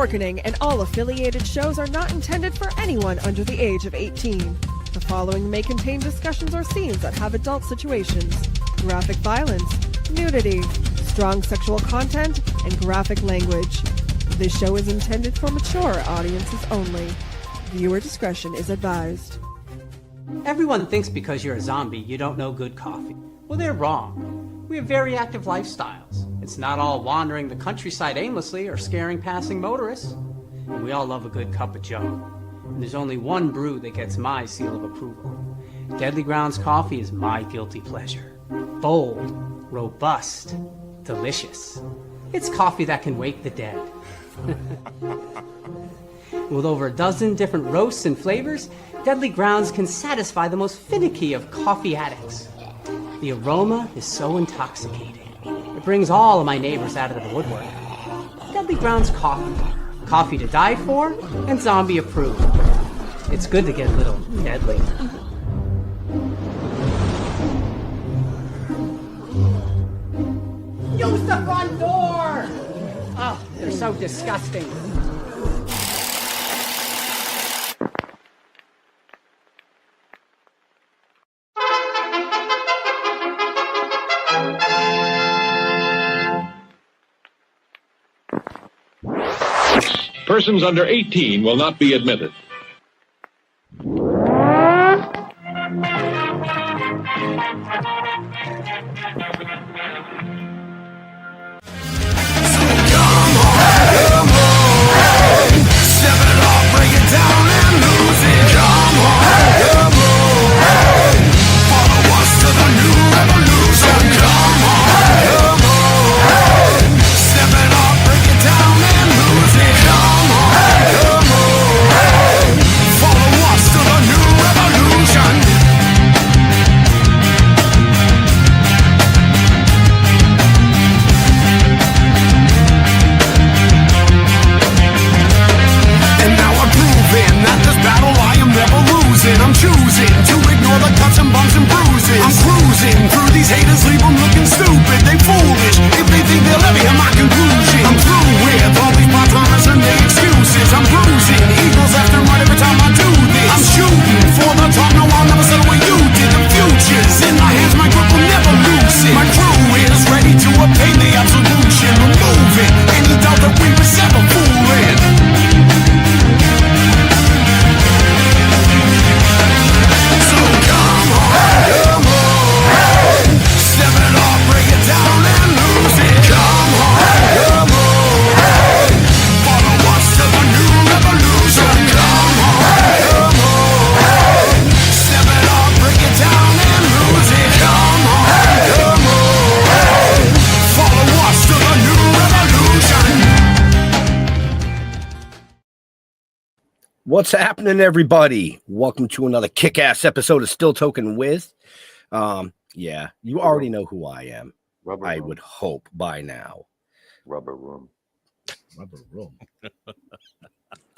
Dorkening and all affiliated shows are not intended for anyone under the age of 18. The following may contain discussions or scenes that have adult situations, graphic violence, nudity, strong sexual content, and graphic language. This show is intended for mature audiences only. Viewer discretion is advised. Everyone thinks because you're a zombie, you don't know good coffee. Well, they're wrong. We have very active lifestyles. It's not all wandering the countryside aimlessly or scaring passing motorists. And we all love a good cup of joe. And there's only one brew that gets my seal of approval. Deadly Grounds coffee is my guilty pleasure. Bold, robust, delicious. It's coffee that can wake the dead. With over a dozen different roasts and flavors, Deadly Grounds can satisfy the most finicky of coffee addicts. The aroma is so intoxicating. It brings all of my neighbors out of the woodwork. Deadly Grounds coffee. Coffee to die for and zombie approved. It's good to get a little deadly. Use the front door! Oh, they're so disgusting. Persons under 18 will not be admitted. What's happening, everybody? Welcome to another kick-ass episode of Still Toking with. Yeah, you already know who I am. I would hope by now. Rubber room.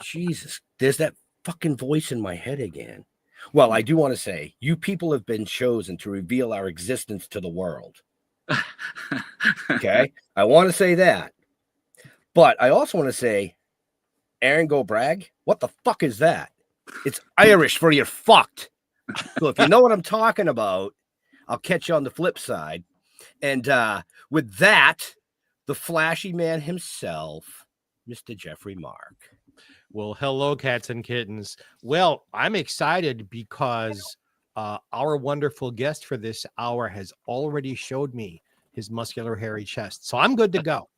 Jesus, there's that fucking voice in my head again. Well, I do want to say, you people have been chosen to reveal our existence to the world. Okay? I want to say that. But I also want to say, Aaron Go Bragg, what the fuck is that? It's Irish for you're fucked. So if you know what I'm talking about, I'll catch you on the flip side. And with that, the flashy man himself, Mr. Jeffrey Mark. Well, hello, cats and kittens. Well, I'm excited because our wonderful guest for this hour has already showed me his muscular, hairy chest. So I'm good to go.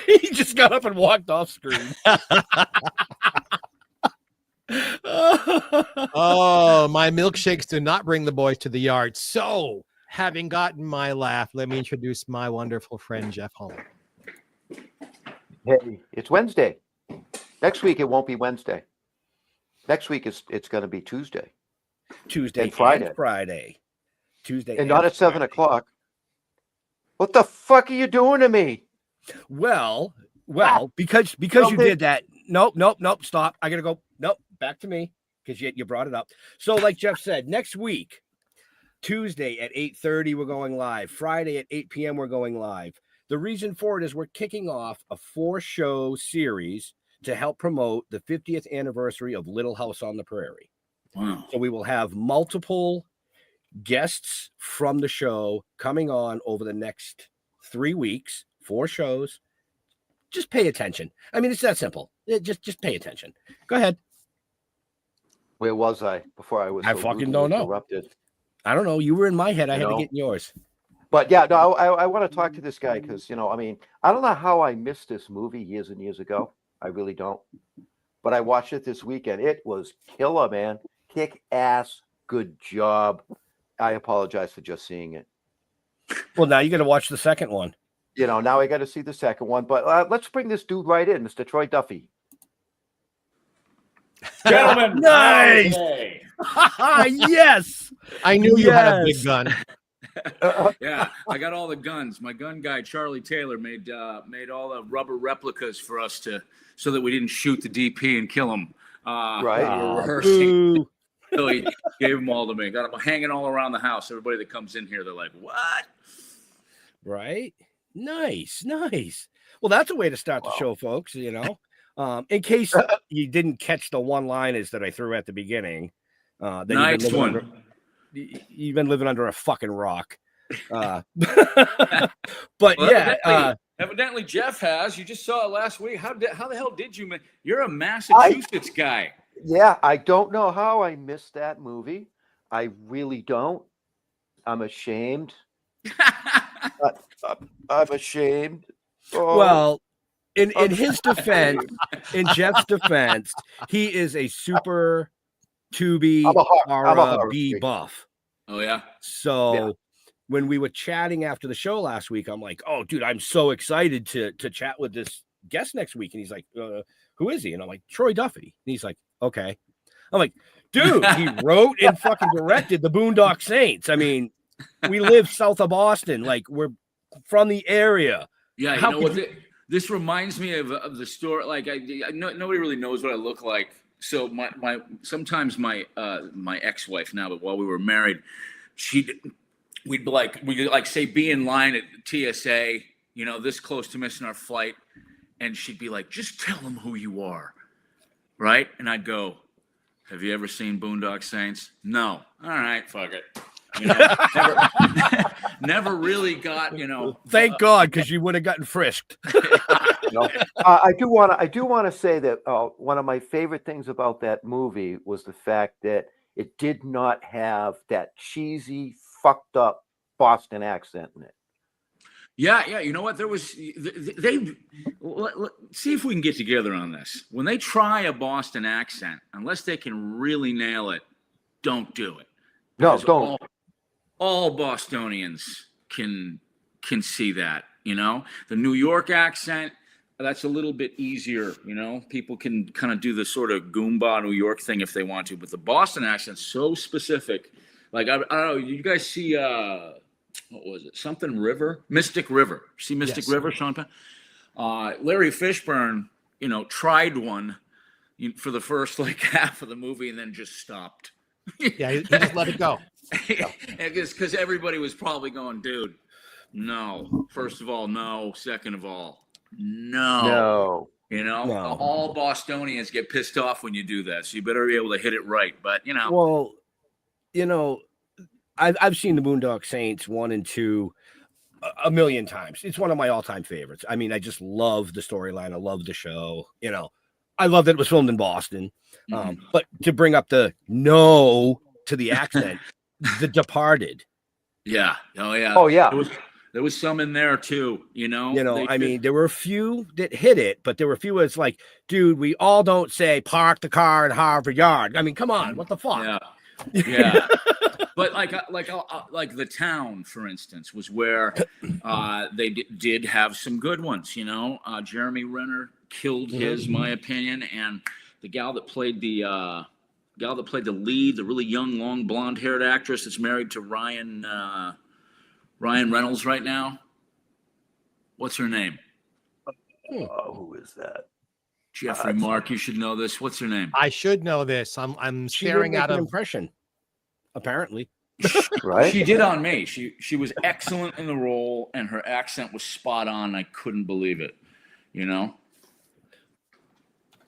He just got up and walked off screen. Oh, my milkshakes do not bring the boys to the yard. So, having gotten my laugh, let me introduce my wonderful friend, Jeff Homer. Hey, it's Wednesday. Next week, it won't be Wednesday. Next week, it's going to be Tuesday. Tuesday and Friday. Tuesday and not at 7 o'clock. What the fuck are you doing to me? Well, because you did that. Nope. Stop. I gotta go. Nope. Back to me because you brought it up. So, like Jeff said, next week, Tuesday at 8:30, we're going live. Friday at 8 p.m., we're going live. The reason for it is we're kicking off a 4-show series to help promote the 50th anniversary of Little House on the Prairie. Wow. So we will have multiple guests from the show coming on over the next 3 weeks, 4 shows. Just pay attention. I mean, it's that simple. Just pay attention. Go ahead. Where was I before I was? I so fucking rudely don't know. Interrupted. I don't know. You were in my head. I You had to know? get in yours. But yeah, no, I want to talk to this guy because, I mean, I don't know how I missed this movie years and years ago. I really don't. But I watched it this weekend. It was killer, man. Kick ass. Good job. I apologize for just seeing it. Well, now you got to watch the second one. Now I got to see the second one. But let's bring this dude right in, Mr. Troy Duffy. Gentlemen, Nice. okay. Yes. I knew you had a big Yes. gun. Yeah, I got all the guns. My gun guy Charlie Taylor made all the rubber replicas for us so that we didn't shoot the DP and kill him. Right. We were rehearsing. Boo. So he gave them all to me. Got them hanging all around the house. Everybody that comes in here, they're like, "What?" Right. Nice. Well, that's a way to start the show, folks. In case you didn't catch the one-liners that I threw at the beginning. Nice one. You've been living under a fucking rock. But Well, yeah, evidently Jeff has. You just saw it last week. How the hell did you? You're a Massachusetts guy. Yeah, I don't know how I missed that movie. I really don't. I'm ashamed. I'm ashamed. Oh, well, in his defense, in Jeff's defense, he is a super Tubi I'm a horror B freak. buff. Oh yeah. So when we were chatting after the show last week, I'm like, "Oh, dude, I'm so excited to chat with this guest next week." And he's like, "Who is he?" And I'm like, "Troy Duffy." And he's like, "Okay." I'm like, "Dude, he wrote and fucking directed the Boondock Saints. I mean, we live south of Boston. Like, we're from the area." Yeah, you How know could what? This reminds me of the story. Like, nobody really knows what I look like. So sometimes my ex-wife now, but while we were married, we'd say be in line at TSA, this close to missing our flight, and she'd be like, "Just tell them who you are," right? And I'd go, "Have you ever seen Boondock Saints?" "No." "All right, fuck it." Never really got, Thank God, because you would have gotten frisked. I do want to say that one of my favorite things about that movie was the fact that it did not have that cheesy, fucked up Boston accent in it. Yeah. You know what? There was see if we can get together on this. When they try a Boston accent, unless they can really nail it, don't do it. No, Because don't. All Bostonians can see that. The New York accent, that's a little bit easier. People can kind of do the sort of Goomba New York thing if they want to, but the Boston accent's so specific. Like I don't know. You guys see what was it? Something River, Mystic River. See Mystic Yes. River, Sean Penn? Larry Fishburne, tried one for the first half of the movie and then just stopped. Yeah, he just let it go. Because everybody was probably going, "Dude, no. First of all, no. Second of all, no." No. All Bostonians get pissed off when you do that, so you better be able to hit it right. But Well, I've seen the Boondock Saints 1 and 2 a million times. It's one of my all-time favorites. I mean, I just love the storyline. I love the show. I love that it was filmed in Boston. But to bring up the no to the accent, The Departed. yeah, oh yeah, Oh yeah. There was some in there too. I mean, there were a few that hit it, but there were a few that's like, dude, we all don't say park the car in Harvard Yard. I mean, come on, what the fuck? Yeah. But like the town, for instance, was where they did have some good ones. Jeremy Renner killed his, my opinion, and the gal that played the lead, the really young, long, blonde-haired actress that's married to Ryan Reynolds right now. What's her name? Who is that? Jeffrey Mark, you should know this. What's her name? I should know this. I'm She staring didn't make at an him. impression, apparently. Right? She did on me. She was excellent in the role, and her accent was spot on. I couldn't believe it. You know.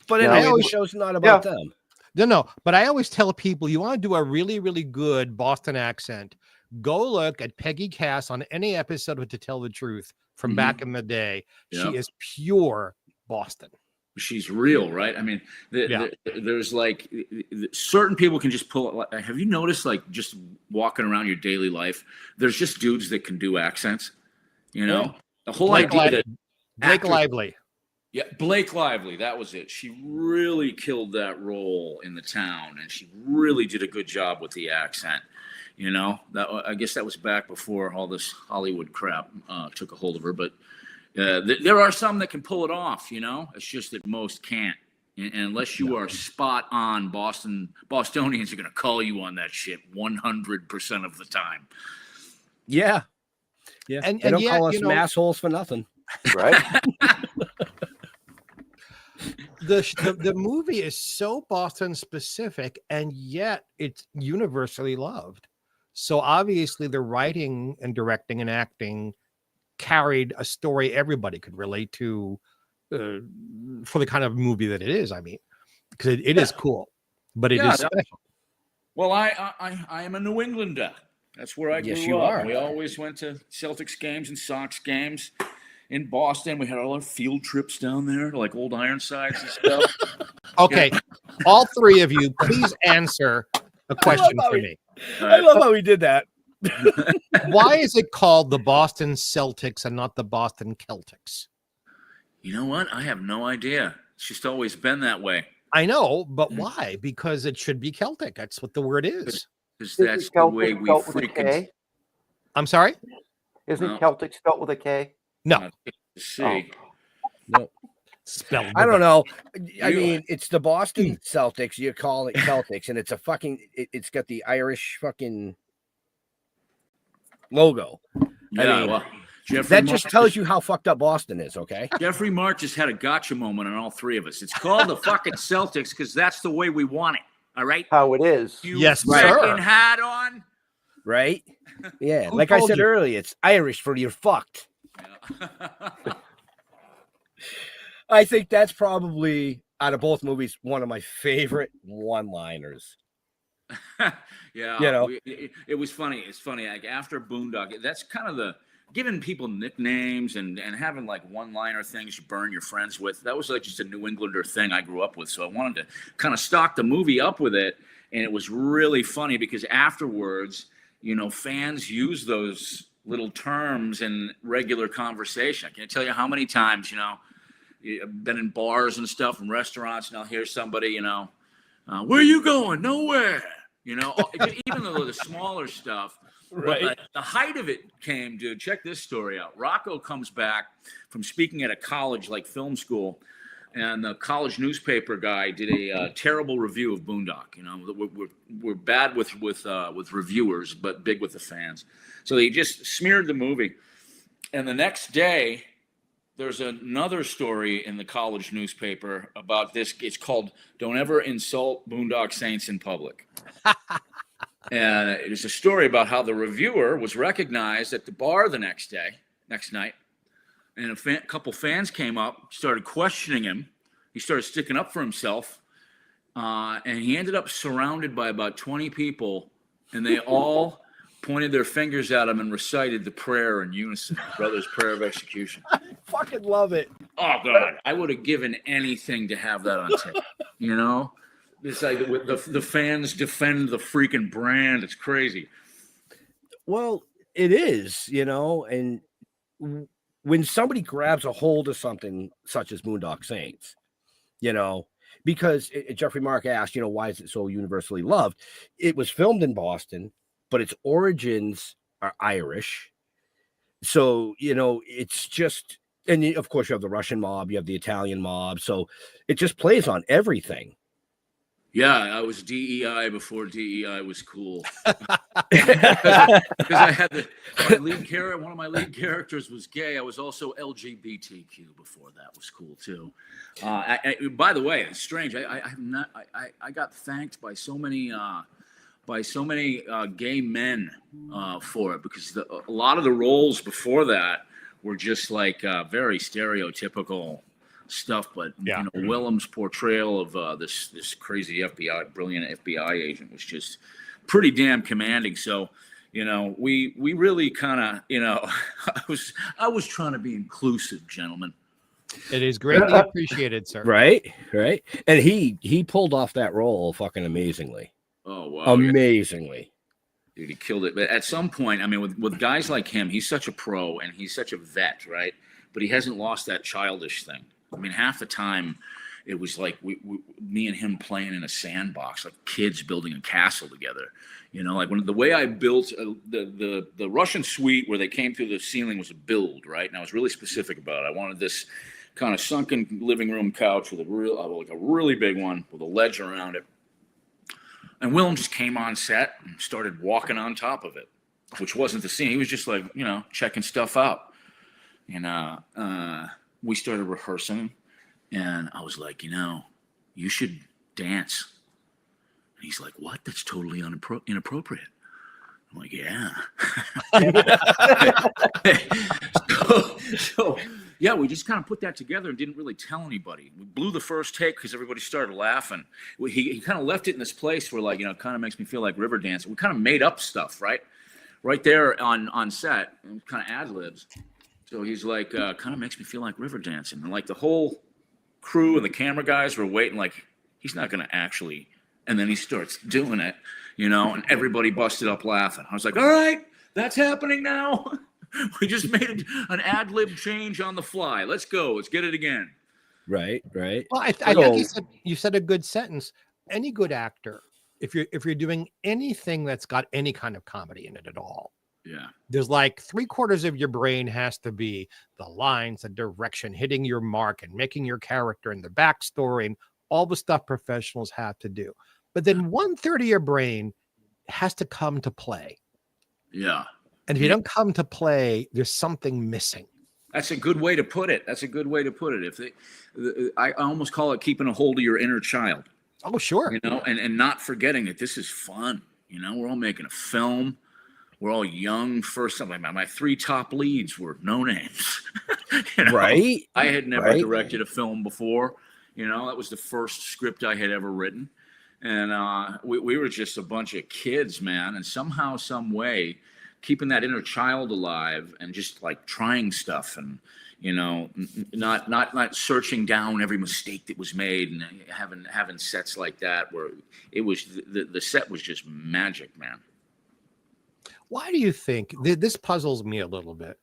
But Yeah, anyway, we- the show's not about them. No, but I always tell people you want to do a really, really good Boston accent. Go look at Peggy Cass on any episode of To Tell the Truth from back in the day. Yeah. She is pure Boston. She's real, right? I mean, there's like certain people can just pull it. Have you noticed, like, just walking around your daily life, there's just dudes that can do accents. You know, Yeah. the whole Blake idea that Blake Lively. Yeah, Blake Lively, that was it. She really killed that role in The Town, and she really did a good job with the accent. You know, I guess that was back before all this Hollywood crap took a hold of her. But there are some that can pull it off. You know, it's just that most can't. And unless you are spot on, Bostonians are going to call you on that shit 100% of the time. Yeah. And They don't yet, call us you know, massholes for nothing. Right? the movie is so Boston specific, and yet it's universally loved. So obviously the writing and directing and acting carried a story everybody could relate to for the kind of movie that it is. I mean, because it is cool, but it is special. Well, I am a New Englander. That's where I grew Yes, you up. are. We always went to Celtics games and Sox games in Boston. We had all our field trips down there, like old Ironsides and stuff. Okay, all three of you, please answer a question for me. I love how we did that. Why is it called the Boston Celtics and not the Boston Celtics? You know what? I have no idea. It's just always been that way. I know, but why? Because it should be Celtic. That's what the word is. Because Isn't that's the Celtic way we spelt with a freaking K? I'm sorry? Isn't No. Celtic spelt with a K? No, see. spelled. I don't know. I You- mean, it's the Boston Celtics. You call it Celtics, and it's a fucking. It's got the Irish fucking logo. Yeah, mean, well, Jeffrey That just March tells you how fucked up Boston is. Okay. Jeffrey March has had a gotcha moment on all three of us. It's called the fucking Celtics because that's the way we want it. All right? How it is. You Yes, freaking sir. hat on. Right. Yeah. Who Like I told said you? earlier, it's Irish for you're fucked. Yeah. I think that's probably out of both movies one of my favorite one-liners. Yeah, You know. it was funny. It's funny. Like after Boondock, that's kind of the giving people nicknames and having like one-liner things you burn your friends with. That was like just a New Englander thing I grew up with. So I wanted to kind of stock the movie up with it, and it was really funny because afterwards, you know, fans use those little terms in regular conversation. I can't tell you how many times, you know, I've been in bars and stuff and restaurants, and I'll hear somebody, you know, where are you going? Nowhere. You know, even though the smaller stuff. Right. But the height of it came, dude. Check this story out. Rocco comes back from speaking at a college, like film school, and the college newspaper guy did a terrible review of Boondock. You know, we're bad with reviewers, but big with the fans. So they just smeared the movie. And the next day, there's another story in the college newspaper about this. It's called "Don't Ever Insult Boondock Saints in Public." And it's a story about how the reviewer was recognized at the bar the next night, and a couple fans came up, started questioning him. He started sticking up for himself, and he ended up surrounded by about 20 people, and they all pointed their fingers at him and recited the prayer in unison, the Brother's Prayer of Execution. Fucking love it. Oh, God, I would have given anything to have that on tape, you know? It's like the fans defend the freaking brand. It's crazy. Well, it is, you know, and when somebody grabs a hold of something such as Boondock Saints, you know, because Jeffrey Mark asked, you know, why is it so universally loved? It was filmed in Boston, but its origins are Irish. So, you know, it's just, and of course you have the Russian mob, you have the Italian mob. So it just plays on everything. Yeah, I was DEI before DEI was cool. Because I had one of my lead characters was gay. I was also LGBTQ before that was cool too. By the way, it's strange. I got thanked by so many by so many gay men for it, because a lot of the roles before that were just like very stereotypical stuff. But Yeah. you know, Willem's portrayal of this crazy brilliant FBI agent was just pretty damn commanding. So, you know, we really kind of, you know, I was trying to be inclusive, gentlemen. It is greatly appreciated, sir. Right. And he pulled off that role fucking amazingly. Oh wow, amazingly. Dude, he killed it. But at some point, I mean, with guys like him, he's such a pro and he's such a vet, right? But he hasn't lost that childish thing. I mean, half the time it was like me and him playing in a sandbox, like kids building a castle together. You know, like the way I built the Russian suite where they came through the ceiling was a build, right? And I was really specific about it. I wanted this kind of sunken living room couch with a really big one with a ledge around it. And Willem just came on set and started walking on top of it, which wasn't the scene. He was just like, you know, checking stuff out. And we started rehearsing, and I was like, you know, you should dance. And he's like, what? That's totally inappropriate. I'm like, yeah. so yeah, we just kind of put that together and didn't really tell anybody. We blew the first take because everybody started laughing. He kind of left it in this place where, like, you know, it kind of makes me feel like river dancing. We kind of made up stuff, right there on set, and kind of ad-libs. So he's like, kind of makes me feel like river dancing. And like the whole crew and the camera guys were waiting, like, he's not going to actually. And then he starts doing it, you know, and everybody busted up laughing. I was like, all right, that's happening now. We just made an ad-lib change on the fly. Let's go. Let's get it again. Right. Well, I think you said a good sentence. Any good actor, if you're doing anything that's got any kind of comedy in it at all, yeah, there's like 3/4 of your brain has to be the lines, the direction, hitting your mark, and making your character and the backstory and all the stuff professionals have to do. But then 1/3 of your brain has to come to play. Yeah. And if you don't come to play, there's something missing. That's a good way to put it. I almost call it keeping a hold of your inner child. Oh, sure. You know, and not forgetting that this is fun. You know, we're all making a film. We're all young. First, my 3 top leads were no names. You know? Right. I had never directed a film before. You know, that was the first script I had ever written. And we were just a bunch of kids, man. And somehow, some way, keeping that inner child alive and just like trying stuff and, you know, not searching down every mistake that was made and having sets like that where it was the set was just magic, man. Why do you think this puzzles me a little bit?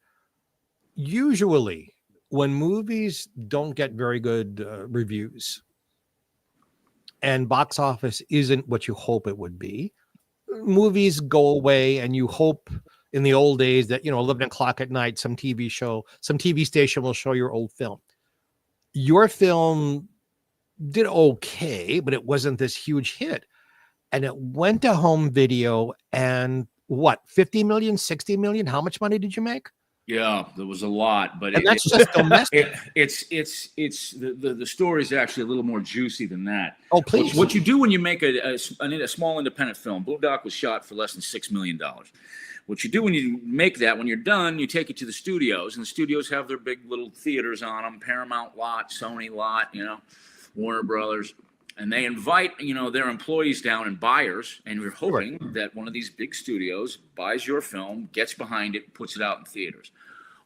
Usually when movies don't get very good reviews and box office isn't what you hope it would be, movies go away, and you hope in the old days that, you know, 11 o'clock at night, some TV station will show your old film. Your film did okay, but it wasn't this huge hit. And it went to home video, and what, 50 million, 60 million? How much money did you make? Yeah, there was a lot, but that's just domestic. It's the story is actually a little more juicy than that. Oh, please. What you do when you make a small independent film, Boondock was shot for less than $6 million. What you do when you make that, when you're done, you take it to the studios, and the studios have their big little theaters on them, Paramount lot, Sony lot, you know, Warner Brothers. And they invite, you know, their employees down and buyers, and you're hoping that one of these big studios buys your film, gets behind it, puts it out in theaters.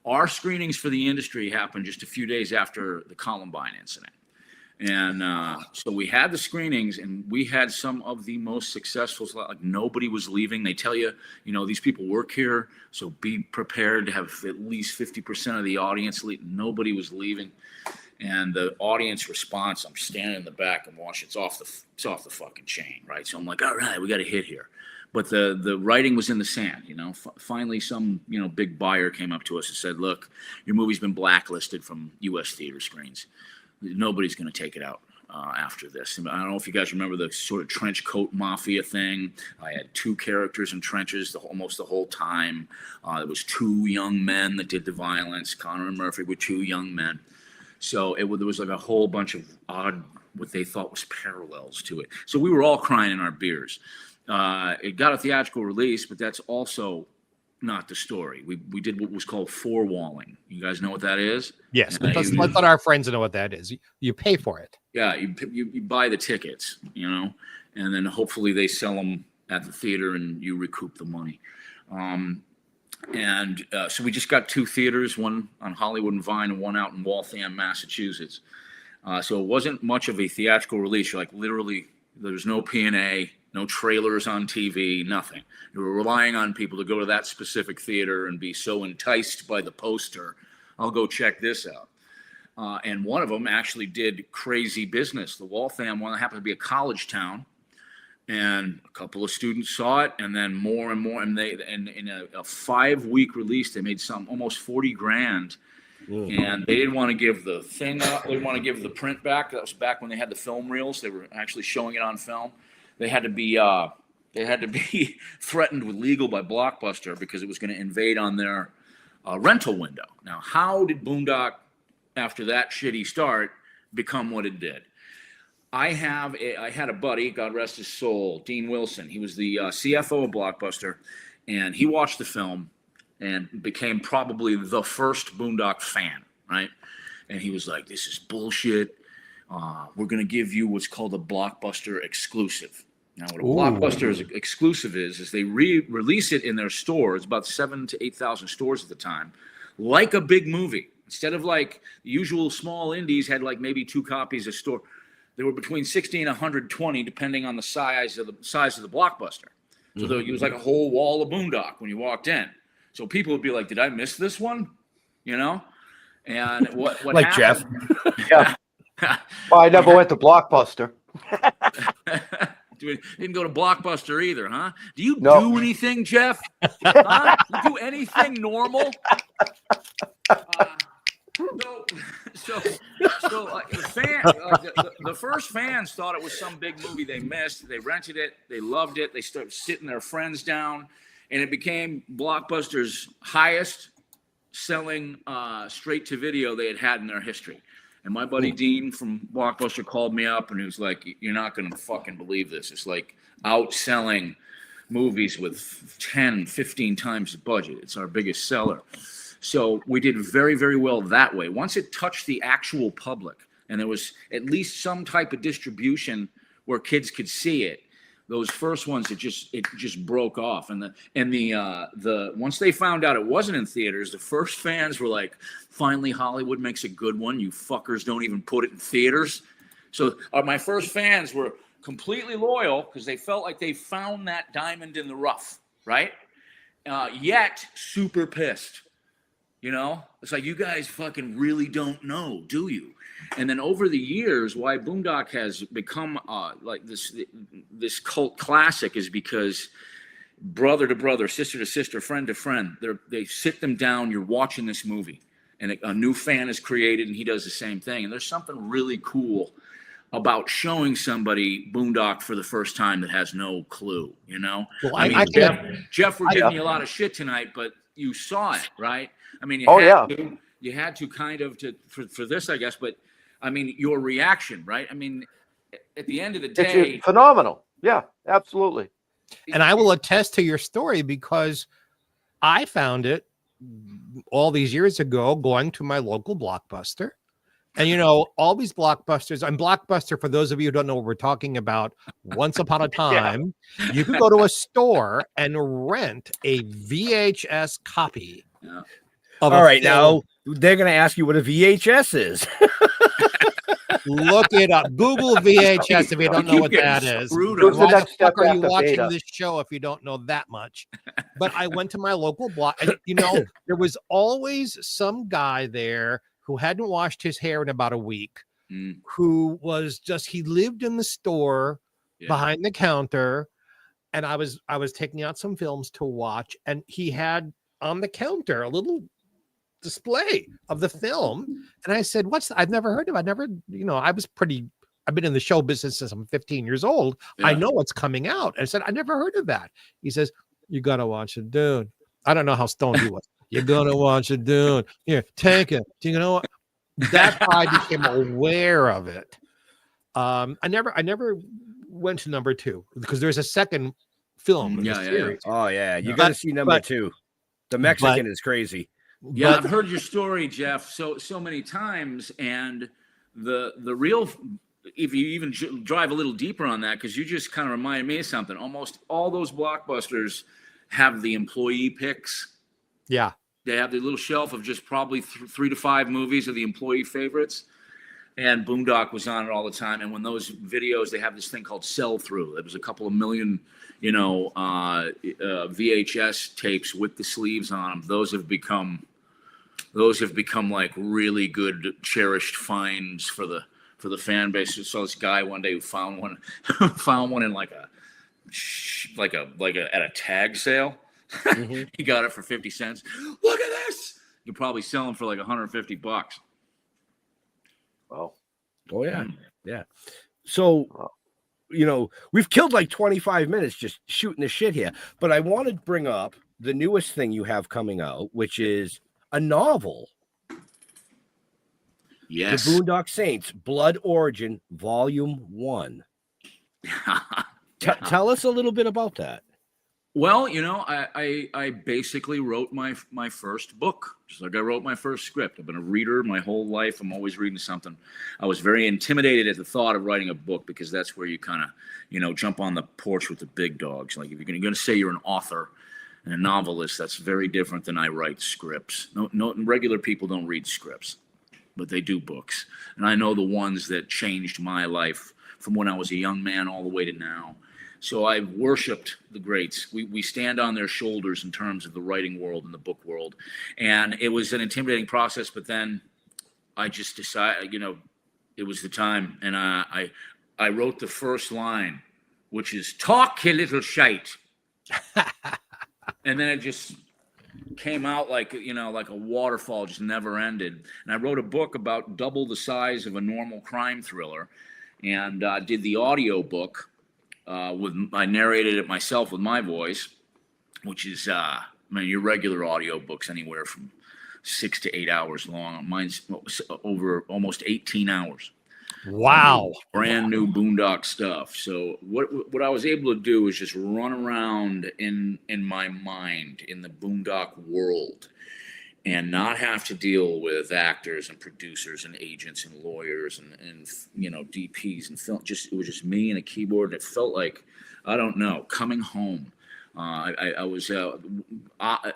Our screenings for the industry happened just a few days after the Columbine incident. And so we had the screenings, and we had some of the most successful, like nobody was leaving. They tell you, you know, these people work here, so be prepared to have at least 50% of the audience leave. Nobody was leaving. And the audience response, I'm standing in the back and watching, it's off the fucking chain, right? So I'm like, all right, we got a hit here. But the writing was in the sand, you know. Finally, some, you know, big buyer came up to us and said, look, your movie's been blacklisted from U.S. theater screens. Nobody's going to take it out after this. And I don't know if you guys remember the sort of trench coat mafia thing. I had 2 characters in trenches almost the whole time. There was 2 young men that did the violence. Connor and Murphy were 2 young men. So there was like a whole bunch of odd, what they thought was parallels to it. So we were all crying in our beers. It got a theatrical release, but that's also not the story. We did what was called four-walling. You guys know what that is? Yes, let's let our friends know what that is. You pay for it. Yeah, you buy the tickets, and then hopefully they sell them at the theater and you recoup the money. So we just got 2 theaters, one on Hollywood and Vine and one out in Waltham, Massachusetts. So it wasn't much of a theatrical release. Like literally, there's no P&A, no trailers on TV, nothing. You were relying on people to go to that specific theater and be so enticed by the poster, I'll go check this out. And one of them actually did crazy business. The Waltham one happened to be a college town, and a couple of students saw it, and then more and more. And in a 5-week release, they made almost 40 grand. And they didn't want to give the thing up. They didn't want to give the print back. That was back when they had the film reels. They were actually showing it on film. They had to be threatened with legal by Blockbuster because it was going to invade on their rental window. Now, how did Boondock, after that shitty start, become what it did? I had a buddy, God rest his soul, Dean Wilson. He was the CFO of Blockbuster, and he watched the film and became probably the first Boondock fan, right? And he was like, "This is bullshit. We're going to give you what's called a Blockbuster exclusive." Now, what a Blockbuster exclusive is they release it in their stores, about 7,000 to 8,000 stores at the time, like a big movie. Instead of like the usual small indies had like maybe 2 copies a store, they were between 60 and 120, depending on the size of the Blockbuster. So it was like a whole wall of Boondock when you walked in. So people would be like, "Did I miss this one?" And what like happened? Jeff? Yeah. Well, I never went to Blockbuster. Didn't go to Blockbuster either, huh? Do you No. do anything, Jeff? Huh? You do anything normal? The first fans thought it was some big movie they missed. They rented it. They loved it. They started sitting their friends down, and it became Blockbuster's highest selling straight to video they had in their history. And my buddy Dean from Blockbuster called me up and he was like, "You're not going to fucking believe this. It's like outselling movies with 10, 15 times the budget. It's our biggest seller." So we did very, very well that way. Once it touched the actual public and there was at least some type of distribution where kids could see it, those first ones, it just broke off. And the once they found out it wasn't in theaters, the first fans were like, "Finally, Hollywood makes a good one. You fuckers don't even put it in theaters." So my first fans were completely loyal because they felt like they found that diamond in the rough, right? Yet super pissed. It's like, you guys fucking really don't know, do you? And then over the years, why Boondock has become like this cult classic is because brother to brother, sister to sister, friend to friend, they sit them down. You're watching this movie, and a new fan is created, and he does the same thing. And there's something really cool about showing somebody Boondock for the first time that has no clue. Well, Jeff, we're giving you a lot of shit tonight, but you saw it, right? I mean, you had to kind of for this, I guess, but I mean, your reaction, right? I mean, at the end of the day, it's phenomenal. Yeah, absolutely. And I will attest to your story because I found it all these years ago going to my local Blockbuster. And, all these Blockbusters, and Blockbuster, for those of you who don't know what we're talking about, once upon a time, you could go to a store and rent a VHS copy. Yeah. All right, now they're going to ask you what a VHS is. Look it up. Google VHS if you don't know what that is. Why the fuck are you watching this show if you don't know that much? But I went to my local block, and there was always some guy there who hadn't washed his hair in about a week, who was he lived in the store behind the counter, and I was taking out some films to watch, and he had on the counter a little display of the film, and I said, "What's that? I've never heard of it. I've been in the show business since I'm 15 years old. Yeah. I know what's coming out." And I said, "I never heard of that." He says, "You gotta watch it, dude." I don't know how stoned he was. "You're gonna watch it, dude. Here, take it." Do you know what? That's how I became aware of it. I never went to number 2 because there's a second film. In Yeah, the yeah, series. Oh yeah, you Yeah. got to see number But- 2. The Mexican is crazy. Yeah, But- I've heard your story, Jeff, so many times, and the real, if you even drive a little deeper on that, because you just kind of reminded me of something. Almost all those blockbusters have the employee picks. Yeah. They have the little shelf of just probably 3 to 5 movies of the employee favorites. And Boondock was on it all the time. And when those videos, they have this thing called sell through. It was a couple of million, VHS tapes with the sleeves on them. Those have become like really good, cherished finds for the fan base. I saw this guy one day who found one in like a at a tag sale. Mhm. He got it for 50 cents. Look at this. You could probably sell them for like $150. Well, Oh yeah, yeah. So, we've killed like 25 minutes just shooting the shit here. But I want to bring up the newest thing you have coming out, which is a novel. Yes. The Boondock Saints, Blood Origin, Volume 1. Tell us a little bit about that. Well, I basically wrote my first book, just like I wrote my first script. I've been a reader my whole life. I'm always reading something. I was very intimidated at the thought of writing a book because that's where you kind of, jump on the porch with the big dogs. Like if you're going to say you're an author and a novelist, that's very different than I write scripts. No, regular people don't read scripts, but they do books. And I know the ones that changed my life from when I was a young man all the way to now. So I've worshipped the greats. We stand on their shoulders in terms of the writing world and the book world. And it was an intimidating process, but then I just decided, it was the time. And I wrote the first line, which is, "Talk, you little shite." And then it just came out like a waterfall, just never ended. And I wrote a book about double the size of a normal crime thriller and did the audio book. I narrated it myself with my voice, which is, your regular audio books anywhere from 6 to 8 hours long. Mine's over almost 18 hours. Wow. Brand new Boondock stuff. So what I was able to do is just run around in my mind in the Boondock world and not have to deal with actors and producers and agents and lawyers and DPs and film. It was just me and a keyboard, and it felt like, I don't know, coming home. It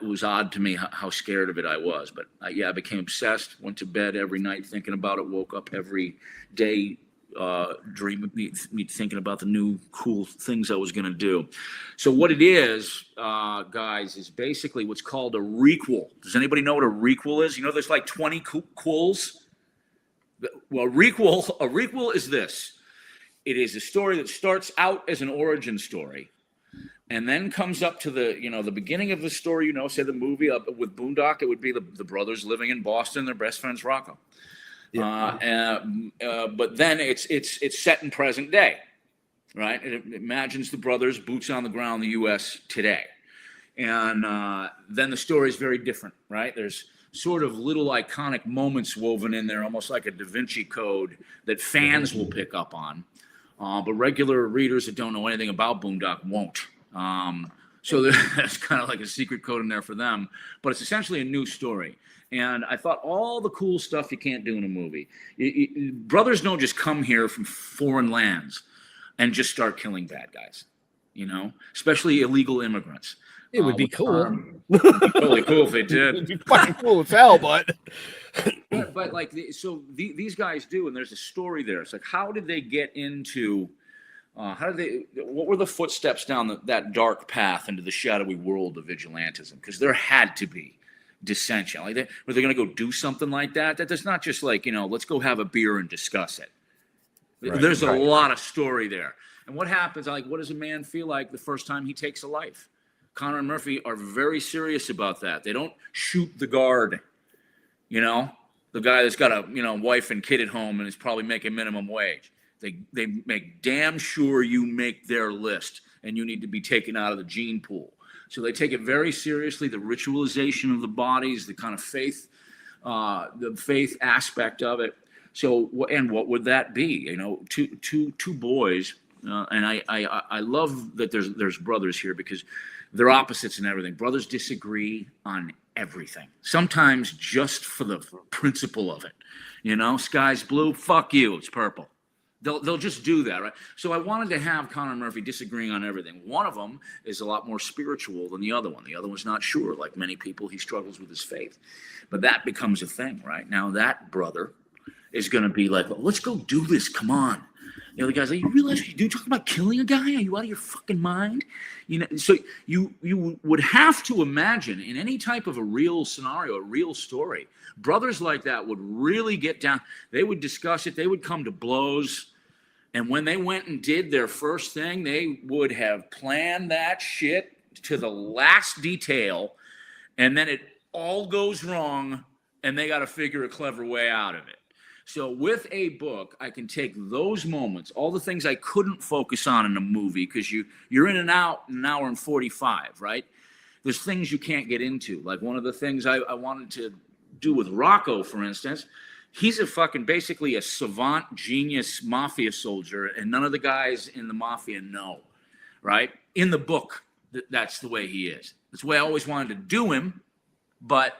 was odd to me how scared of it I was, but I became obsessed. Went to bed every night thinking about it. Woke up every day dreaming, me thinking about the new cool things I was going to do. So what it is, guys, is basically what's called a requel. Does anybody know what a requel is? There's like 20 quels. Well, a requel is this. It is a story that starts out as an origin story and then comes up to the beginning of the story, say the movie with Boondock, it would be the brothers living in Boston, their best friend's Rocco. Yeah. But then it's set in present day, right? It imagines the brothers, boots on the ground, the U.S. today. And then the story is very different, right? There's sort of little iconic moments woven in there, almost like a Da Vinci Code that fans will pick up on. But regular readers that don't know anything about Boondock won't. So that's kind of like a secret code in there for them. But it's essentially a new story. And I thought all the cool stuff you can't do in a movie. Brothers don't just come here from foreign lands and just start killing bad guys, especially illegal immigrants. It would be cool. It'd be totally cool if they did. It'd be fucking cool as hell, but but like, these guys do, and there's a story there. It's like, how did they get into? What were the footsteps down that dark path into the shadowy world of vigilantism? Because there had to be dissension. Like, were they going to go do something like that? That's not just like, let's go have a beer and discuss it. Right, there's a lot of story there. And what happens? Like, what does a man feel like the first time he takes a life? Connor and Murphy are very serious about that. They don't shoot the guard, the guy that's got a wife and kid at home and is probably making minimum wage. They make damn sure you make their list and you need to be taken out of the gene pool. So they take it very seriously, the ritualization of the bodies, the kind of faith, the faith aspect of it. So, and what would that be? Two boys And I love that there's brothers here because they're opposites in everything. Brothers disagree on everything. Sometimes just for the principle of it. Sky's blue, fuck you, it's purple. They'll just do that, right? So I wanted to have Connor and Murphy disagreeing on everything. One of them is a lot more spiritual than the other one. The other one's not sure. Like many people, he struggles with his faith. But that becomes a thing, right? Now that brother is going to be like, well, let's go do this, come on. The guy's like, you realize what you do? Talking about killing a guy? Are you out of your fucking mind? So you would have to imagine in any type of a real scenario, a real story, brothers like that would really get down. They would discuss it. They would come to blows. And when they went and did their first thing, they would have planned that shit to the last detail. And then it all goes wrong and they got to figure a clever way out of it. So with a book, I can take those moments, all the things I couldn't focus on in a movie, because you're in and out in an hour and 45, right? There's things you can't get into. Like one of the things I wanted to do with Rocco, for instance, he's basically a savant, genius mafia soldier, and none of the guys in the mafia know, right? In the book, that's the way he is. That's the way I always wanted to do him, but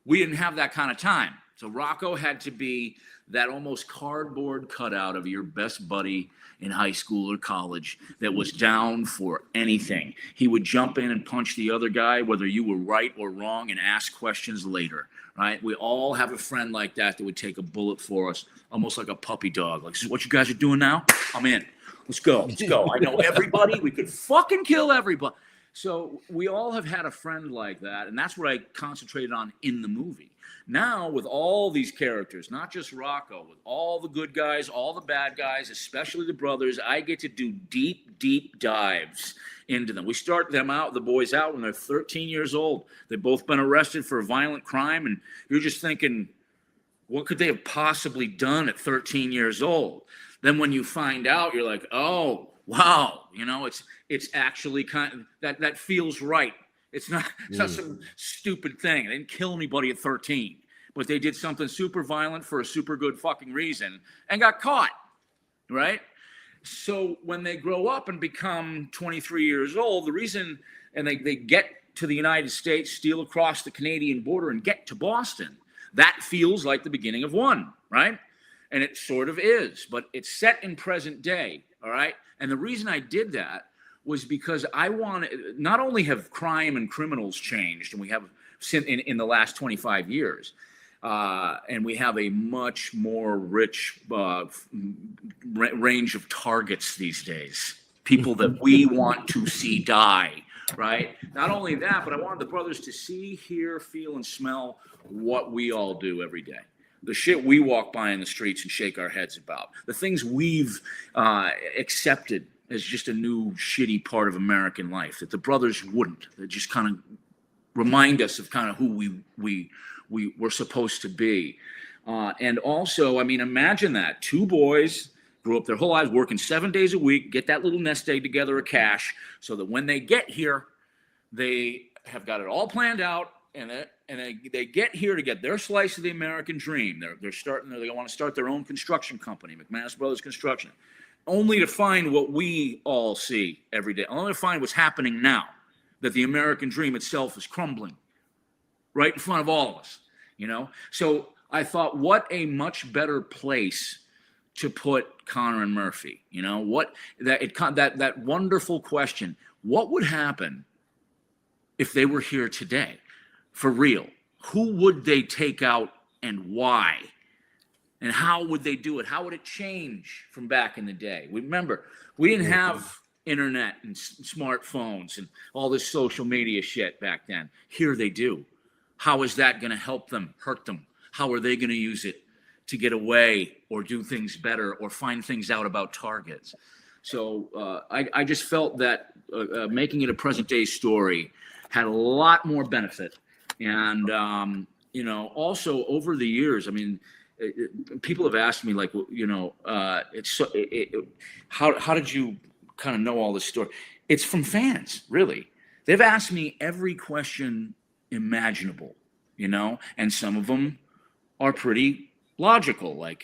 we didn't have that kind of time. So Rocco had to be that almost cardboard cutout of your best buddy in high school or college that was down for anything. He would jump in and punch the other guy, whether you were right or wrong, and ask questions later, right? We all have a friend like that would take a bullet for us, almost like a puppy dog. Like, this is what you guys are doing now? I'm in. Let's go. Let's go. I know everybody. We could fucking kill everybody. So we all have had a friend like that, and that's what I concentrated on in the movie. Now, with all these characters, not just Rocco, with all the good guys, all the bad guys, especially the brothers, I get to do deep, deep dives into them. We start the boys out when they're 13 years old. They've both been arrested for a violent crime, and you're just thinking, what could they have possibly done at 13 years old? Then when you find out, you're like, oh, wow, it's actually kind of, that feels right. It's not some stupid thing. They didn't kill anybody at 13, but they did something super violent for a super good fucking reason and got caught, right? So when they grow up and become 23 years old, the reason, and they get to the United States, steal across the Canadian border and get to Boston, that feels like the beginning of one, right? And it sort of is, but it's set in present day, all right? And the reason I did that was because I want to not only have crime and criminals changed, and we have in the last 25 years, and we have a much more rich range of targets these days, people that we want to see die, right? Not only that, but I wanted the brothers to see, hear, feel, and smell what we all do every day. The shit we walk by in the streets and shake our heads about. The things we've accepted as just a new shitty part of American life that the brothers wouldn't. They just kind of remind us of kind of who we were supposed to be. And also, I mean, imagine that. Two boys grew up their whole lives working 7 days a week, get that little nest egg together of cash so that when they get here, they have got it all planned out, and they get here to get their slice of the American dream. They want to start their own construction company, McManus Brothers Construction, only to find what we all see every day, only to find what's happening now, that the American dream itself is crumbling right in front of all of us, So I thought, what a much better place to put Connor and Murphy, that wonderful question, what would happen if they were here today, for real? Who would they take out and why? And how would they do it? How would it change from back in the day? Remember, we didn't have internet and smartphones and all this social media shit back then. Here they do. How is that going to help them, hurt them? How are they going to use it to get away or do things better or find things out about targets? So I just felt that making it a present day story had a lot more benefit. And, also over the years, I mean, people have asked me, like, how did you kind of know all this story? It's from fans, really. They've asked me every question imaginable, and some of them are pretty logical, like,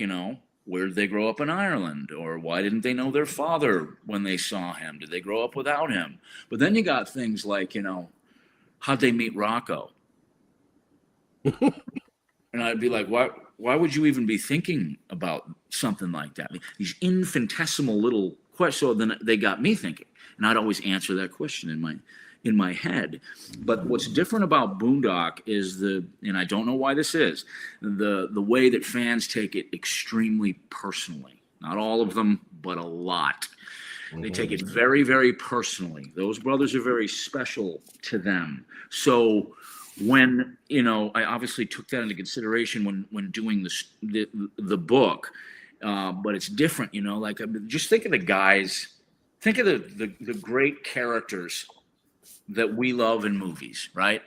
where did they grow up in Ireland? Or why didn't they know their father when they saw him? Did they grow up without him? But then you got things like, how'd they meet Rocco? And I'd be like, why would you even be thinking about something like that? These infinitesimal little questions. So then they got me thinking, and I'd always answer that question in my head. But what's different about Boondock is and I don't know why this is, the way that fans take it extremely personally. Not all of them, but a lot. They take it very, very personally. Those brothers are very special to them. So when, I obviously took that into consideration when doing the book, but it's different, like just think of the guys, think of the great characters that we love in movies, right?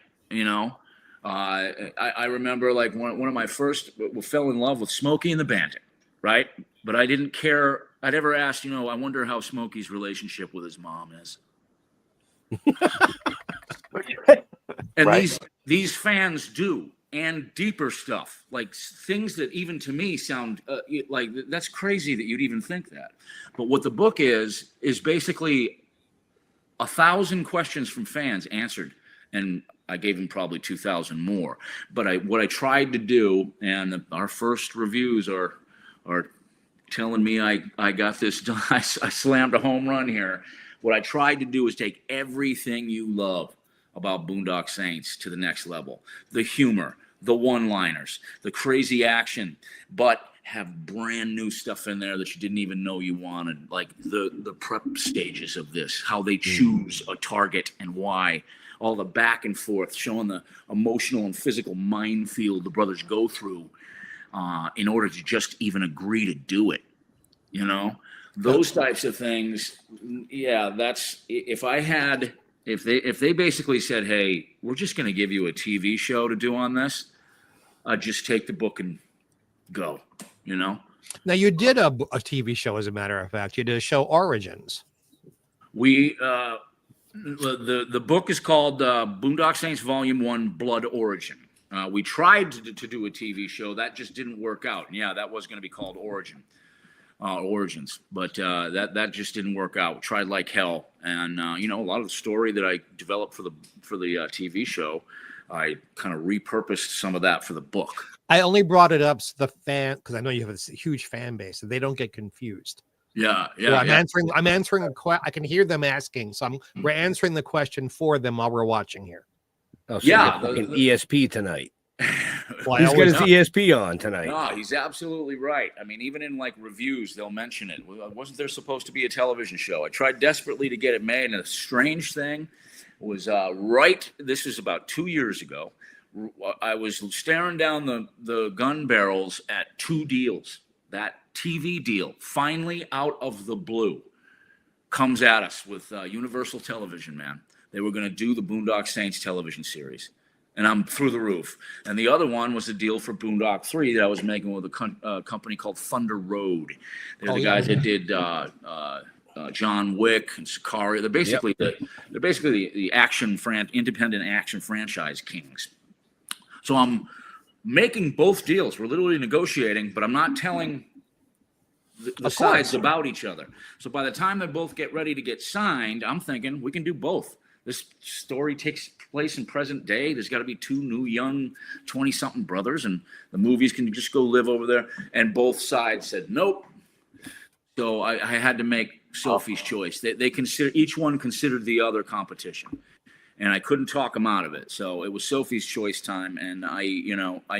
I remember like one of my first fell in love with Smokey and the Bandit, right? But I didn't care. I never asked, I wonder how Smokey's relationship with his mom is. And Right. these fans do, and deeper stuff, like things that even to me sound like that's crazy that you'd even think that. But what the book is basically 1,000 questions from fans answered, and I gave them probably 2,000 more. But what I tried to do, and our first reviews are telling me I got this done. I slammed a home run here. What I tried to do is take everything you love about Boondock Saints to the next level. The humor, the one-liners, the crazy action, but have brand new stuff in there that you didn't even know you wanted, like the prep stages of this, how they choose a target and why, all the back and forth, showing the emotional and physical minefield the brothers go through in order to just even agree to do it. Those types of things. Yeah, that's if they basically said, hey, we're just going to give you a TV show to do on this, I'd just take the book and go, Now you did a TV show, as a matter of fact. You did a show, Origins. We the book is called Boondock Saints Volume 1 Blood Origin. We tried to do a TV show. That just didn't work out. Yeah, that was going to be called Origins, but that just didn't work out. We tried like hell, and a lot of the story that I developed for the TV show, I kind of repurposed some of that for the book. I only brought it up so because I know you have this huge fan base, so they don't get confused. Yeah. I'm answering a question. I can hear them asking, so we're answering the question for them while we're watching here. Oh, so yeah, ESP tonight. Well, he's got his ESP on tonight. No, he's absolutely right. I mean, even in like reviews, they'll mention it. Wasn't there supposed to be a television show? I tried desperately to get it made, and a strange thing was this was about 2 years ago. I was staring down the gun barrels at 2 deals. That TV deal, finally out of the blue, comes at us with Universal Television, man. They were going to do the Boondock Saints television series. And I'm through the roof. And the other one was a deal for Boondock 3 that I was making with a company called Thunder Road. They're the guys that did John Wick and Sicario. They're basically the independent action franchise kings. So I'm making both deals. We're literally negotiating, but I'm not telling the sides about each other. So by the time they both get ready to get signed, I'm thinking we can do both. This story takes place in present day. There's got to be 2 new young 20-something brothers, and the movies can just go live over there. And both sides said nope. So I had to make Sophie's choice. They consider, each one considered the other competition, and I couldn't talk them out of it. So it was Sophie's choice time, and I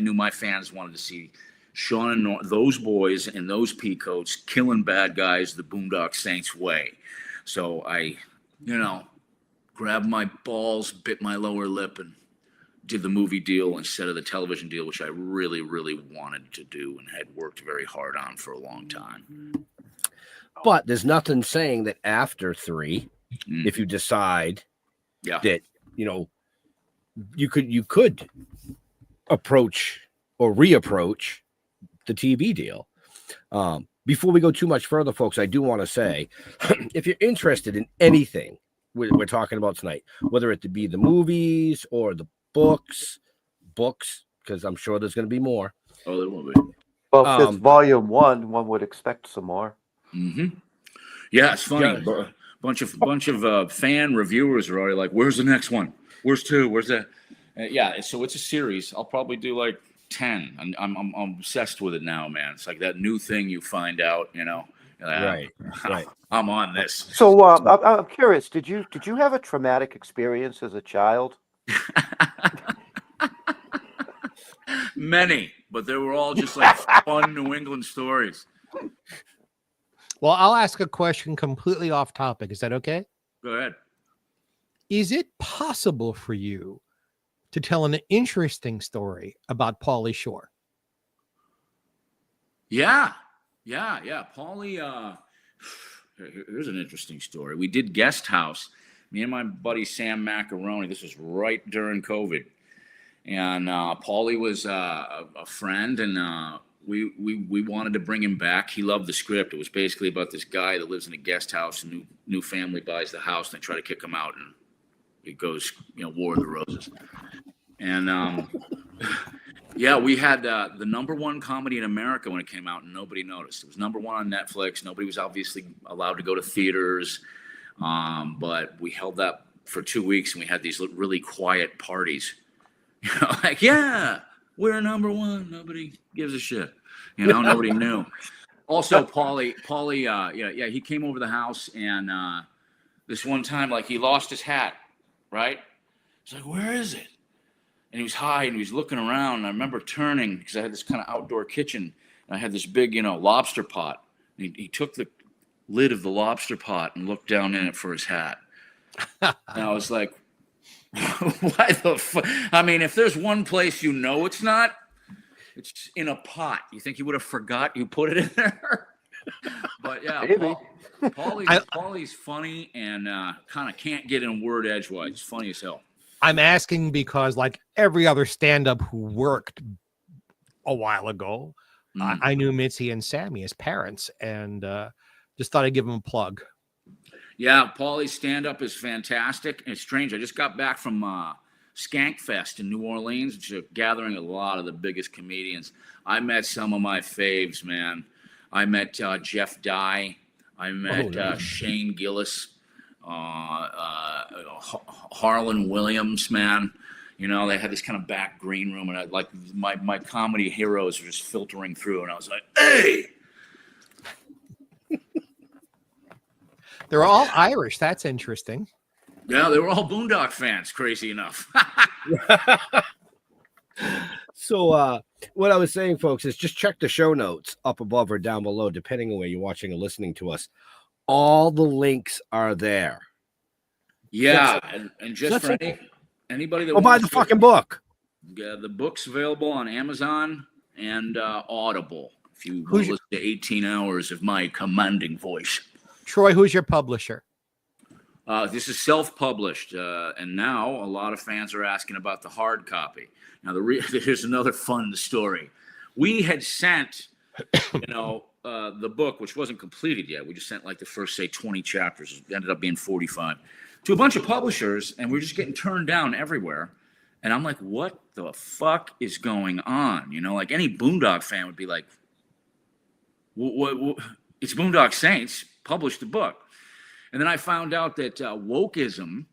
knew my fans wanted to see Sean and those boys in those peacoats killing bad guys the Boondock Saints way. So I, grabbed my balls, bit my lower lip, and did the movie deal instead of the television deal, which I really, really wanted to do and had worked very hard on for a long time. But there's nothing saying that after 3, if you decide that, you could approach or reapproach the TV deal. Before we go too much further, folks, I do want to say, if you're interested in anything we're talking about tonight, whether it be the movies or the books, because I'm sure there's going to be more. Oh, there will be. Well, if it's volume one would expect some more. Mm-hmm. Yeah, it's funny. Yeah. Bunch of fan reviewers are already like, "Where's the next one? Where's 2? Where's that?" Yeah, so it's a series. I'll probably do like 10. And I'm obsessed with it now, man. It's like that new thing you find out, you know. Right. I'm on this. So I'm curious. Did you have a traumatic experience as a child? Many, but they were all just like fun New England stories. Well, I'll ask a question completely off topic. Is that okay? Go ahead. Is it possible for you to tell an interesting story about Pauly Shore? Yeah. Pauly, here's an interesting story. We did Guest House. Me and my buddy Sam Macaroni. This was right during COVID. And Pauly was a friend, and we wanted to bring him back. He loved the script. It was basically about this guy that lives in a guest house, and new family buys the house, and they try to kick him out, and it goes, War of the Roses. And yeah, we had the #1 comedy in America when it came out, and nobody noticed. It was #1 on Netflix. Nobody was obviously allowed to go to theaters, but we held that for 2 weeks, and we had these really quiet parties. Like, yeah, we're #1. Nobody gives a shit. Nobody knew. Also, Pauly, he came over the house, and this one time, like, he lost his hat, right? He's like, where is it? And he was high, and he was looking around, and I remember turning, because I had this kind of outdoor kitchen, and I had this big, lobster pot. And he took the lid of the lobster pot and looked down in it for his hat. And I was like, why the fuck? I mean, if there's one place it's not, it's in a pot. You think he would have forgot you put it in there? But yeah, Pauly's funny and kind of can't get in word edgewise. He's funny as hell. I'm asking because, like every other stand-up who worked a while ago, I knew Mitzi and Sammy as parents, and just thought I'd give them a plug. Yeah, Pauly's stand-up is fantastic. And it's strange. I just got back from Skankfest in New Orleans, which is gathering a lot of the biggest comedians. I met some of my faves, man. I met Jeff Dye. I met Shane Gillis, Harlan Williams, man. They had this kind of back green room, and my comedy heroes were just filtering through, and I was like, hey! They're all Irish. That's interesting. Yeah, they were all Boondock fans, crazy enough. So what I was saying, folks, is just check the show notes up above or down below, depending on where you're watching or listening to us. All the links are there. Yeah, and just for anybody that buy the fucking book. Yeah, the book's available on Amazon and Audible. If you want to listen to 18 hours of my commanding voice. Troy, who's your publisher? This is self-published, and now a lot of fans are asking about the hard copy. Now, here's another fun story. We had sent, the book, which wasn't completed yet. We just sent like the first, say, 20 chapters. It ended up being 45 to a bunch of publishers, and we're just getting turned down everywhere. And I'm like, what the fuck is going on? Like any Boondock fan would be like, what? It's Boondock Saints. Published the book. And then I found out that wokeism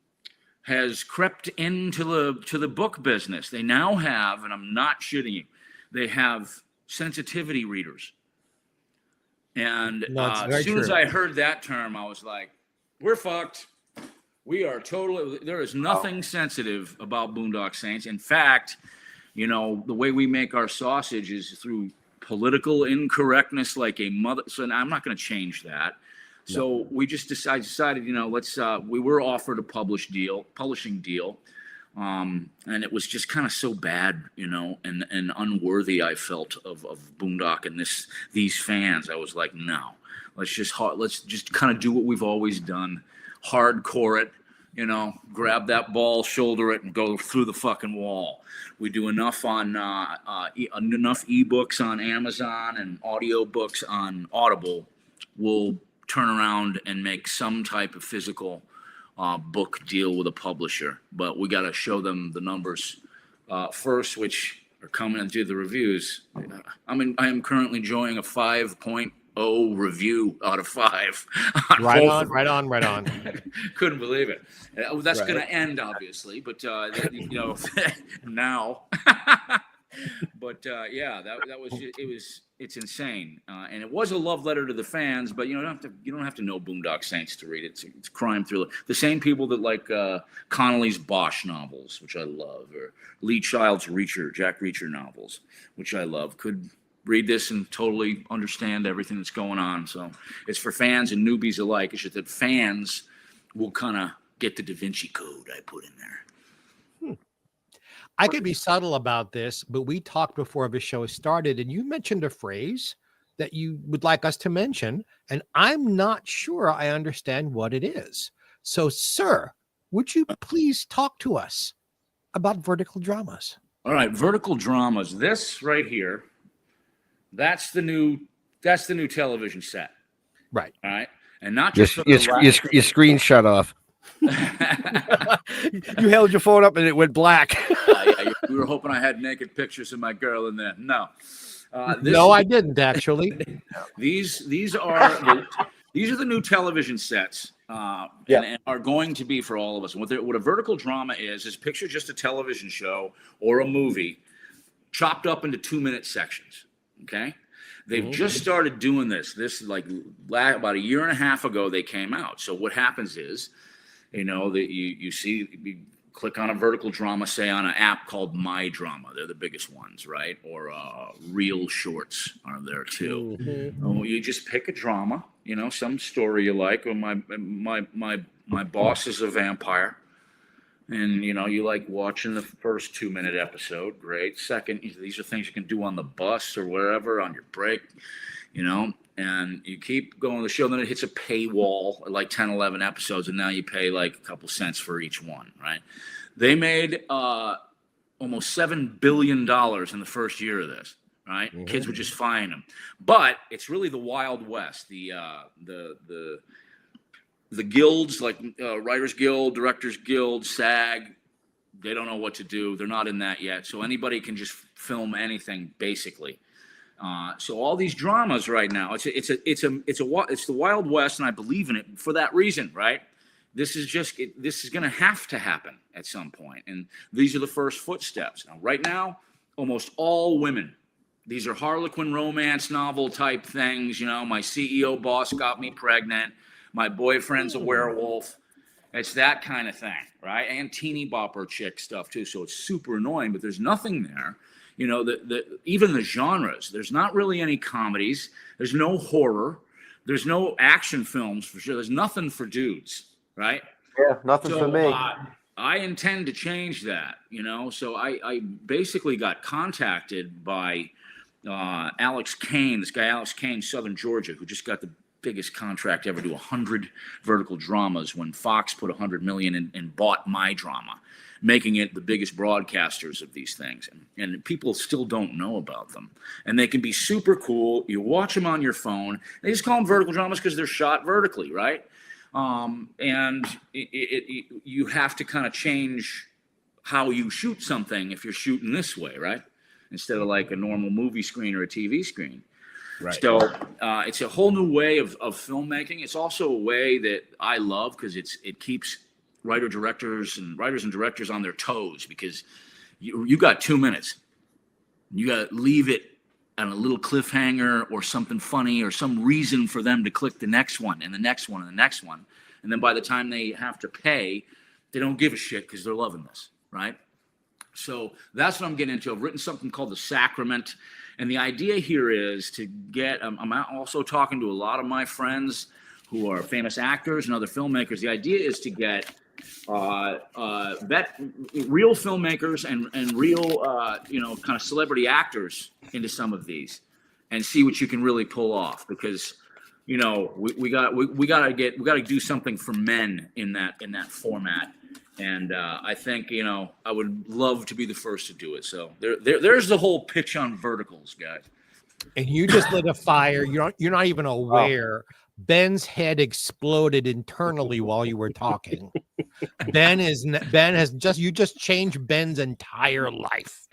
has crept into the book business. They now have, and I'm not shitting you, they have sensitivity readers. And as soon as I heard that term, I was like, we're fucked. We are totally, there is nothing sensitive about Boondock Saints. In fact, the way we make our sausage is through political incorrectness like a mother. So I'm not going to change that. So we just decided, let's. We were offered a publishing deal, and it was just kind of so bad, and unworthy. I felt of Boondock and these fans. I was like, no, let's just kind of do what we've always done, hardcore it, grab that ball, shoulder it, and go through the fucking wall. We do enough on enough ebooks on Amazon and audiobooks on Audible. We'll turn around and make some type of physical book deal with a publisher, but we got to show them the numbers first, which are coming and do the reviews. I am currently enjoying a 5.0 review out of 5. Right on. Couldn't believe it. That's Right. going to end, obviously, but now. But yeah, that was it's insane, and it was a love letter to the fans. But you don't have to know Boondock Saints to read it. It's a crime thriller. The same people that like Connolly's Bosch novels, which I love, or Lee Child's Jack Reacher novels, which I love, could read this and totally understand everything that's going on. So it's for fans and newbies alike. It's just that fans will kind of get the Da Vinci Code I put in there. I could be subtle about this, but we talked before the show started, and you mentioned a phrase that you would like us to mention, and I'm not sure I understand what it is. So, sir, would you please talk to us about vertical dramas? All right, vertical dramas. This right here, that's the new television set. Right. All right, and not just Your screen shut off. You held your phone up and it went black. Yeah, we were hoping I had naked pictures of my girl in there. No, no, I didn't actually. These are the new television sets, and are going to be for all of us. What a vertical drama is picture just a television show or a movie chopped up into 2-minute sections. Okay, they've just started doing this. This is like about a year and a half ago they came out. So what happens is, that you click on a vertical drama, say on an app called My Drama. They're the biggest ones, right? Or Real Shorts are there too. You just pick a drama, some story you like. Or my boss is a vampire, and you like watching the first 2-minute episode. Great. Second, these are things you can do on the bus or wherever on your break, and you keep going the show. Then it hits a paywall, like 10, 11 episodes, and now you pay like a couple cents for each one, right? They made almost $7 billion in the first year of this, right? Kids would just find them. But it's really the Wild West. The guilds, like Writers Guild, Directors Guild, SAG, they don't know what to do. They're not in that yet. So anybody can just film anything, basically. So all these dramas right now, it's the Wild West, and I believe in it for that reason, right? This is going to have to happen at some point, and these are the first footsteps. Now, right now, almost all women. These are Harlequin romance novel type things. My CEO boss got me pregnant. My boyfriend's a werewolf. It's that kind of thing, right? And teeny bopper chick stuff too. So it's super annoying, but there's nothing there. Even the genres, there's not really any comedies. There's no horror. There's no action films for sure. There's nothing for dudes, right? Yeah, nothing for me. I intend to change that, So I basically got contacted by Alex Kane, this guy Alex Kane, Southern Georgia, who just got the biggest contract ever to 100 vertical dramas when Fox put $100 million and bought My Drama, making it the biggest broadcasters of these things. And people still don't know about them. And they can be super cool. You watch them on your phone. They just call them vertical dramas because they're shot vertically, right? And you have to kind of change how you shoot something if you're shooting this way, right? Instead of like a normal movie screen or a TV screen. Right. So it's a whole new way of filmmaking. It's also a way that I love because it keeps writers and directors on their toes, because you got 2 minutes. You got to leave it on a little cliffhanger or something funny or some reason for them to click the next one and the next one and the next one. And then by the time they have to pay, they don't give a shit because they're loving this, right? So that's what I'm getting into. I've written something called The Sacrament. And the idea here is to get, I'm also talking to a lot of my friends who are famous actors and other filmmakers. The idea is to get real filmmakers and real, kind of celebrity actors into some of these and see what you can really pull off, because, we got to do something for men in that format. And I think, I would love to be the first to do it. So there's the whole pitch on verticals, guys. And you just lit a fire. You're not even aware. Ben's head exploded internally while you were talking. You just changed Ben's entire life.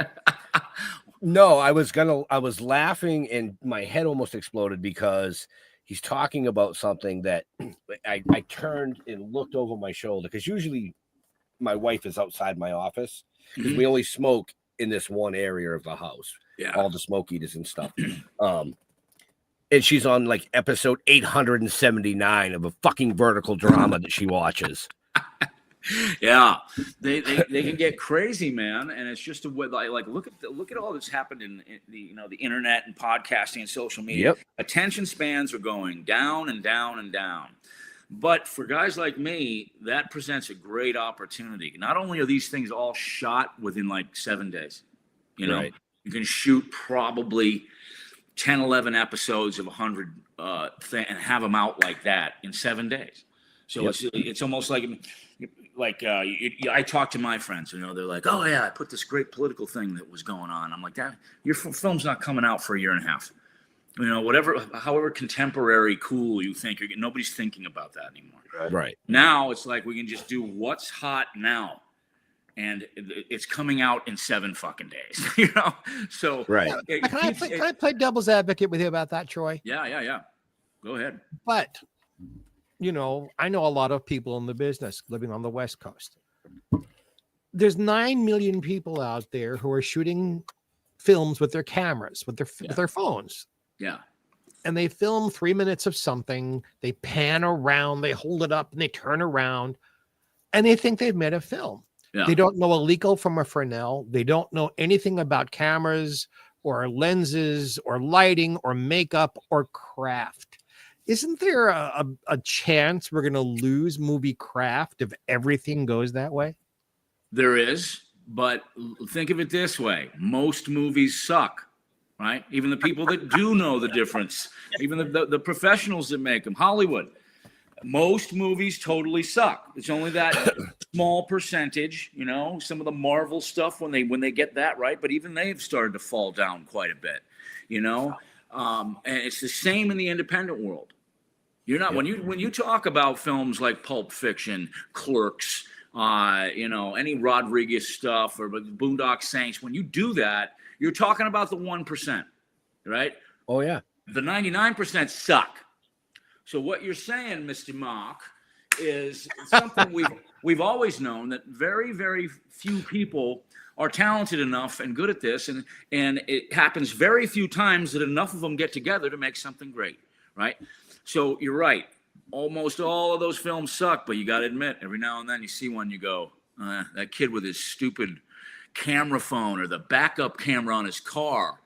No, I was laughing and my head almost exploded because he's talking about something that I turned and looked over my shoulder because usually my wife is outside my office because we only smoke in this one area of the house. Yeah. All the smoke eaters and stuff. And she's on like episode 879 of a fucking vertical drama that she watches. Yeah, they can get crazy, man, and it's just a way. Like look at all that's happened in the the internet and podcasting and social media. Yep. Attention spans are going down and down and down. But for guys like me, that presents a great opportunity. Not only are these things all shot within like 7 days, you know, Right. you can shoot probably 10, 11 episodes of 100 and have them out like that in 7 days. So it's almost like I talk to my friends, you know, they're like, oh yeah, I put this great political thing that was going on. I'm like, that your film's not coming out for a year and a half. You know, however contemporary, cool you think, nobody's thinking about that anymore. Right. Now it's like we can just do what's hot now, and it's coming out in 7 fucking days. You know, so Right. Can I play devil's advocate with you about that, Troy? Yeah. Go ahead. But you know, I know a lot of people in the business living on the West Coast. There's 9 million people out there who are shooting films with their cameras, with their phones. Yeah. And they film 3 minutes of something, they pan around, they hold it up, and they turn around, and they think they've made a film. Yeah. They don't know a Leica from a Fresnel. They don't know anything about cameras or lenses or lighting or makeup or craft. Isn't there a chance we're going to lose movie craft if everything goes that way? There is, but think of it this way. Most movies suck. Right? Even the people that do know the difference, even the professionals that make them, Hollywood, most movies totally suck. It's only that small percentage, you know, some of the Marvel stuff when they get that right, but even they've started to fall down quite a bit, you know. And it's the same in the independent world. You're not when you talk about films like Pulp Fiction, Clerks, you know, any Rodriguez stuff or Boondock Saints, when you do that, you're talking about the 1%, right? Oh, yeah. The 99% suck. So what you're saying, Mr. Mark, is something we've always known, that very, very few people are talented enough and good at this, and it happens very few times that enough of them get together to make something great, right? So you're right. Almost all of those films suck, but you got to admit, every now and then you see one, you go, that kid with his stupid camera phone or the backup camera on his car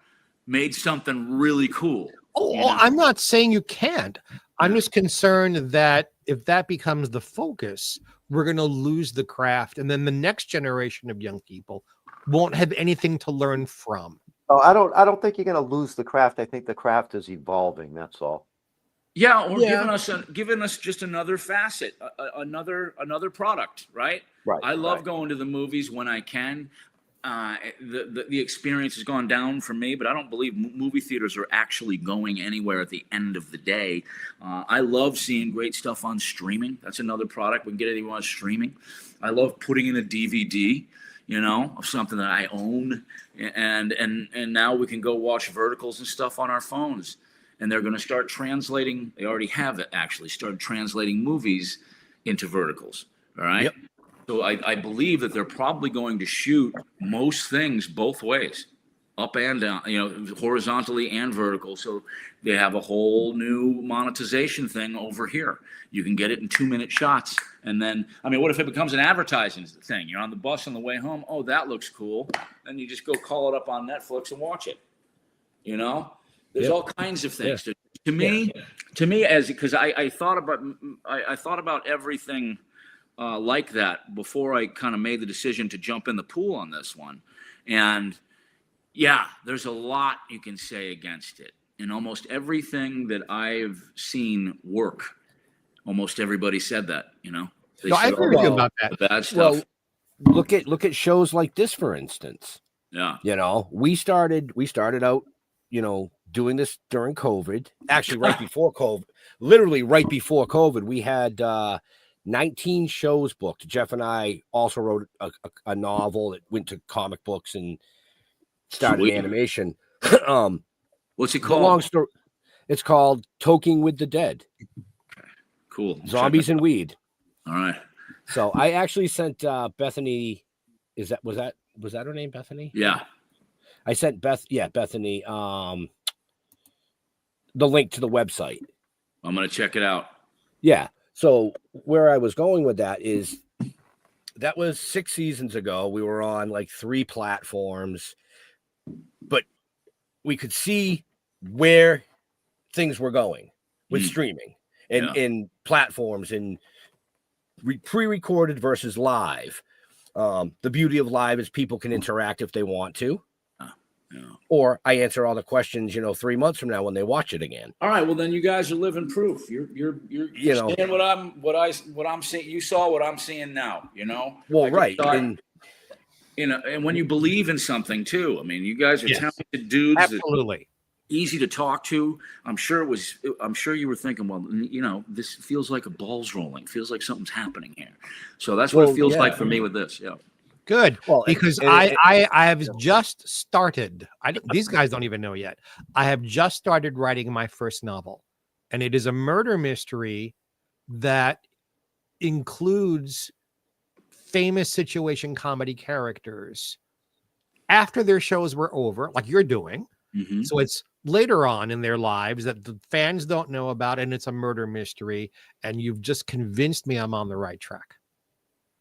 made something really cool. Oh, you know? I'm not saying you can't. I'm just concerned that if that becomes the focus, we're going to lose the craft, and then the next generation of young people won't have anything to learn from. Oh, I don't think you're going to lose the craft. I think the craft is evolving. That's all. Yeah, or giving us just another facet, another product, right? Right. I love going to the movies when I can. The experience has gone down for me, but I don't believe movie theaters are actually going anywhere at the end of the day. I love seeing great stuff on streaming. That's another product. We can get anyone on streaming. I love putting in a DVD, you know, of something that I own, and now we can go watch verticals and stuff on our phones. And they're going to start translating. They already have actually started translating movies into verticals. All right. Yep. So I believe that they're probably going to shoot most things both ways, up and down, you know, horizontally and vertical. So they have a whole new monetization thing over here. You can get it in 2-minute shots. And then, I mean, what if it becomes an advertising thing? You're on the bus on the way home. Oh, that looks cool. Then you just go call it up on Netflix and watch it. You know, there's all kinds of things. Yeah. To me, as because I thought about everything. Like that before I kind of made the decision to jump in the pool on this one. And yeah, there's a lot you can say against it. And almost everything that I've seen work, almost everybody said that, you know. No, I agree with you about that. The bad stuff. Well, look at shows like this, for instance. Yeah. You know, we started out, you know, doing this during COVID. Actually, right before COVID. Literally right before COVID, we had 19 shows booked. Jeff and I also wrote a novel that went to comic books, and started Sweet. animation. What's it The called? long story. It's called Toking with the Dead. Cool. Check Zombies it and weed. out. All right. So I actually sent Bethany. Was that her name, Bethany? Yeah. I sent Bethany the link to the website. I'm gonna check it out. Yeah. So where I was going with that is that was 6 seasons ago. We were on like 3 platforms, but we could see where things were going with streaming and in platforms and pre-recorded versus live. The beauty of live is people can interact if they want to. Or I answer all the questions, 3 months from now when they watch it again. All right. Well, then you guys are living proof. You're seeing what I'm seeing. You saw what I'm seeing now. Well, right. And when you believe in something too. I mean, you guys are talented dudes. Absolutely. Easy to talk to. I'm sure you were thinking, well, this feels like a ball's rolling. Feels like something's happening here. So that's what it feels like for me with this. Yeah. Good. Well, because I have just started. These guys don't even know yet. I have just started writing my first novel, and it is a murder mystery that includes famous situation comedy characters after their shows were over, like you're doing. Mm-hmm. So it's later on in their lives that the fans don't know about, and it's a murder mystery. And you've just convinced me I'm on the right track.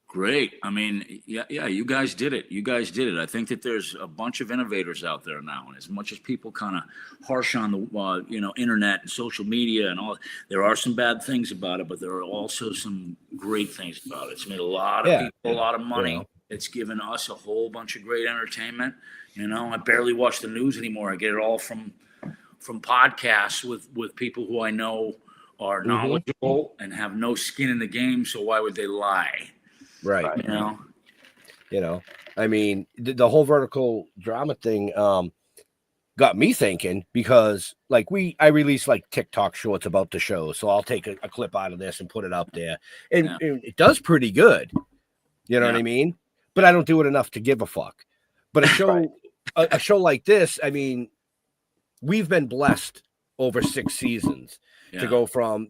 Great. I mean, yeah, you guys did it. I think that there's a bunch of innovators out there now, and as much as people kind of harsh on the internet and social media and all, there are some bad things about it, but there are also some great things about it. It's made a lot of people a lot of money. It's given us a whole bunch of great entertainment. I barely watch the news anymore. I get it all from podcasts with people who I know are knowledgeable and have no skin in the game. So why would they lie? Right. I mean, the whole vertical drama thing got me thinking, because I release like TikTok shorts about the show. So I'll take a clip out of this and put it up there. And it does pretty good. You know what I mean? But I don't do it enough to give a fuck. But a show a show like this, I mean, we've been blessed over 6 seasons to go from,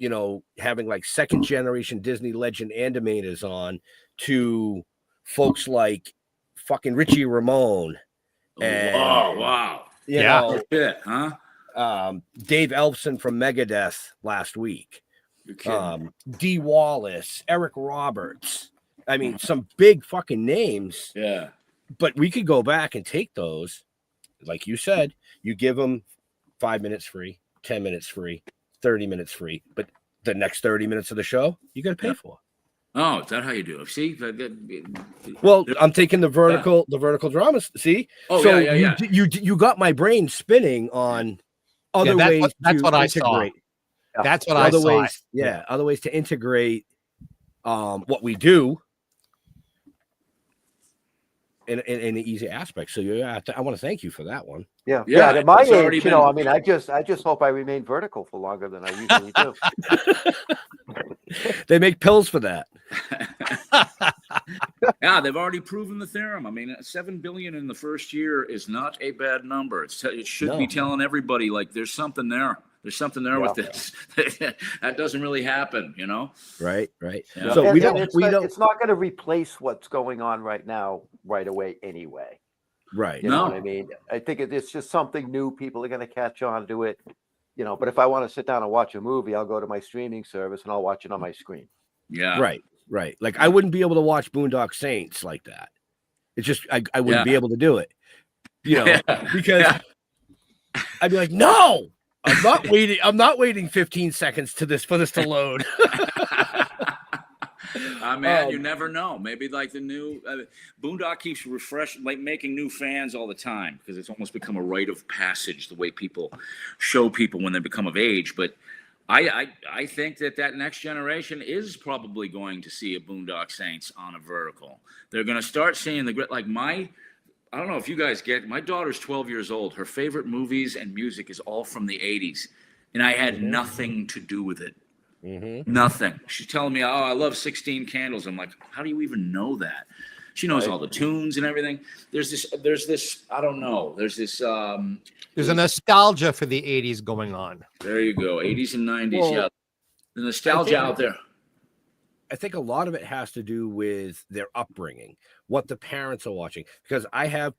having like second generation Disney legend animators on to folks like fucking Richie Ramone. And, wow. You know, shit, huh? Dave Elfson from Megadeth last week. You're kidding. Dee Wallace, Eric Roberts. I mean, some big fucking names. Yeah. But we could go back and take those, like you said, you give them 5 minutes free, 10 minutes free, 30 minutes free, but the next 30 minutes of the show, you got to pay for. Oh, is that how you do it? See? Well, I'm taking the vertical drama. See? Oh, so yeah. You got my brain spinning on other ways that's to what I integrate. saw. That's what I saw. Ways, other ways to integrate what we do in an easy aspect. So I want to thank you for that one. Yeah. At my age, I mean, I just hope I remain vertical for longer than I usually do. They make pills for that. Yeah, they've already proven the theorem. I mean, 7 billion in the first year is not a bad number. It should be telling everybody, like, there's something there. There's something there with this. That doesn't really happen, Right. Yeah. So it's not going to replace what's going on right now right away anyway. Right. You know what I mean? I think it's just something new. People are going to catch on to it. But if I want to sit down and watch a movie, I'll go to my streaming service and I'll watch it on my screen. Yeah. Right. Like, I wouldn't be able to watch Boondock Saints like that. It's just I wouldn't be able to do it. Because I'd be like, no, I'm not waiting. I'm not waiting 15 seconds for this to load. Man, you never know. Maybe like the new Boondock keeps making new fans all the time, because it's almost become a rite of passage the way people show people when they become of age. But I think that next generation is probably going to see a Boondock Saints on a vertical. They're going to start seeing the grit. Like I don't know if you guys get, my daughter's 12 years old. Her favorite movies and music is all from the 80s. And I had nothing to do with it. Nothing. She's telling me, I love 16 Candles. I'm like, how do you even know that? She knows Right. all the tunes and everything. There's this, I don't know. There's this, There's a nostalgia for the 80s going on. there you go. 80s and 90s. Well, Yeah. The nostalgia out there. I think a lot of it has to do with their upbringing, what the parents are watching. Because I have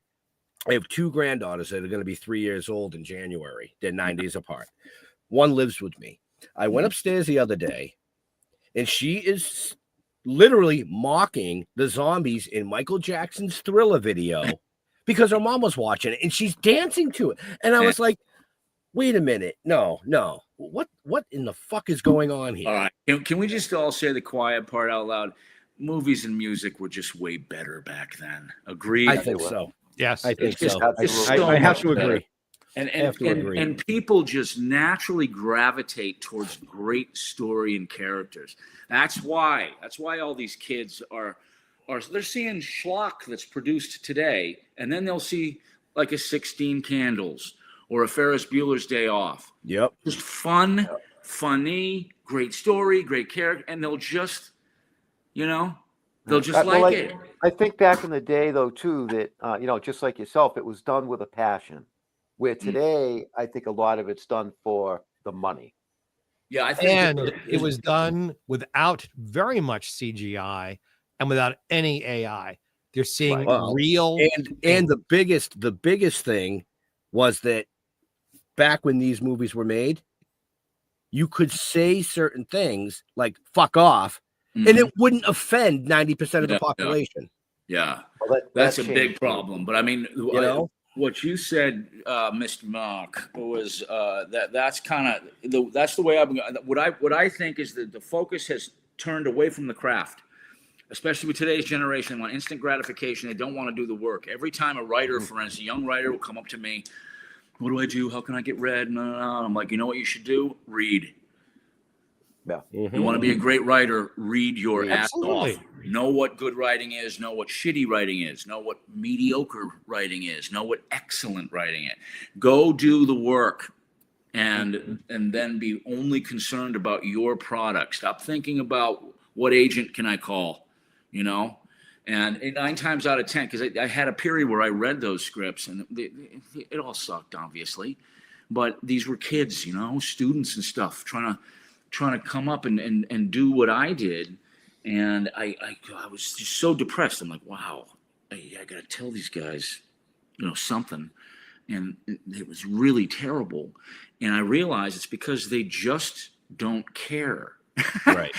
2 granddaughters that are going to be 3 years old in January. They're 9 days apart. One lives with me. I went upstairs the other day, and she is literally mocking the zombies in Michael Jackson's Thriller video because her mom was watching it, and she's dancing to it. And I was like, wait a minute. No. What in the fuck is going on here? All right. Can we just all say the quiet part out loud? Movies and music were just way better back then. Agreed? I think so. Yes. I think It's so. just I so have much to better. agree. And I have to agree. and people just naturally gravitate towards great story and characters. That's why all these kids are they're seeing schlock that's produced today, and then they'll see like a 16 Candles or a Ferris Bueller's Day Off. Yep. Just fun, funny, great story, great character, and they'll just, they'll just Well, like it. I think back in the day, though, too, that, just like yourself, it was done with a passion. Where today, I think a lot of it's done for the money. Yeah, I think And it was done without very much CGI and without any AI. They're seeing Well, real and the biggest thing was that back when these movies were made, you could say certain things like fuck off, and it wouldn't offend 90% of the population. Yeah, Well, that's a changed. big problem. But I mean, what you said, Mr. Mark, was that's kind of that's the way what I think is that the focus has turned away from the craft, especially with today's generation. They want instant gratification. They don't want to do the work. Every time a writer, for instance, a young writer will come up to me, what do I do? How can I get read? No. I'm like, you know what you should do? Read. Yeah. You want to be a great writer, read your ass Absolutely. off. Know what good writing is, know what shitty writing is, know what mediocre writing is, know what excellent writing is. Go do the work and then be only concerned about your product. Stop thinking about what agent can I call, And 9 times out of 10, because I had a period where I read those scripts and it all sucked, obviously. But these were kids, students and stuff, trying to come up and do what I did. And I was just so depressed. I'm like, wow, I got to tell these guys, something. And it was really terrible. And I realized it's because they just don't care. Right.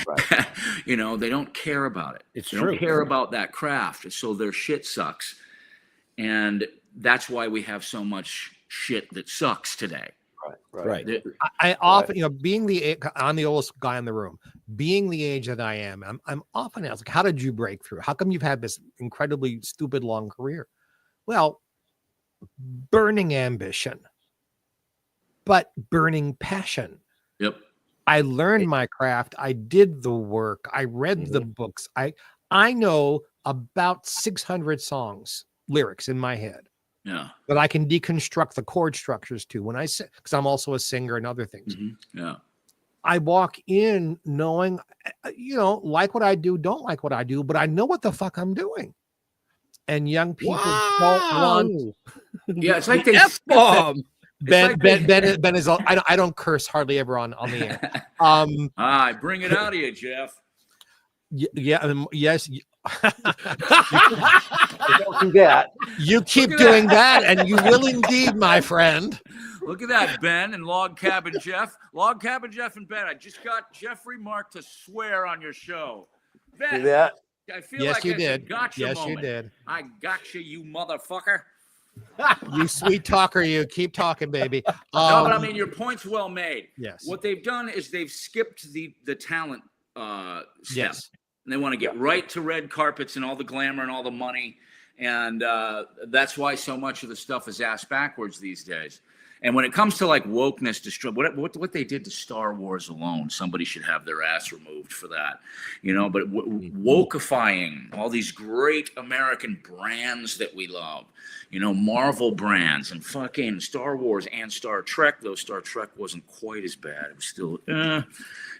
They don't care about it. It's they true. don't care about that craft. So their shit sucks. And that's why we have so much shit that sucks today. Right. I often, being I'm the oldest guy in the room, being the age that I am, I'm often asked, like, how did you break through? How come you've had this incredibly stupid long career? Well, burning ambition, but burning passion. Yep. I learned my craft. I did the work. I read the books. I know about 600 songs, lyrics in my head. Yeah. But I can deconstruct the chord structures too. When I say, because I'm also a singer and other things. Yeah. I walk in knowing, like what I do, don't like what I do, but I know what the fuck I'm doing. And young people don't want. Yeah, it's like they F-bomb. Ben is. I don't curse hardly ever on the air. Bring it out of you, Jeff. Yes. Don't do that. You keep doing that, and you will indeed, my friend. Look at that, Ben and Log Cabin Jeff. Log Cabin Jeff and Ben. I just got Jeffrey Mark to swear on your show. Ben, Do that. I feel Yes, like you it's did. a gotcha Yes, moment. you did. I gotcha, you motherfucker. You sweet talker, you keep talking, baby. No, but I mean, your point's well made. Yes. What they've done is they've skipped the talent step. Yes. And they want to get right to red carpets and all the glamour and all the money. And that's why so much of the stuff is ass backwards these days. And when it comes to like wokeness, what they did to Star Wars alone, somebody should have their ass removed for that, But wokeifying all these great American brands that we love, Marvel brands and fucking Star Wars and Star Trek. Though Star Trek wasn't quite as bad, it was still, And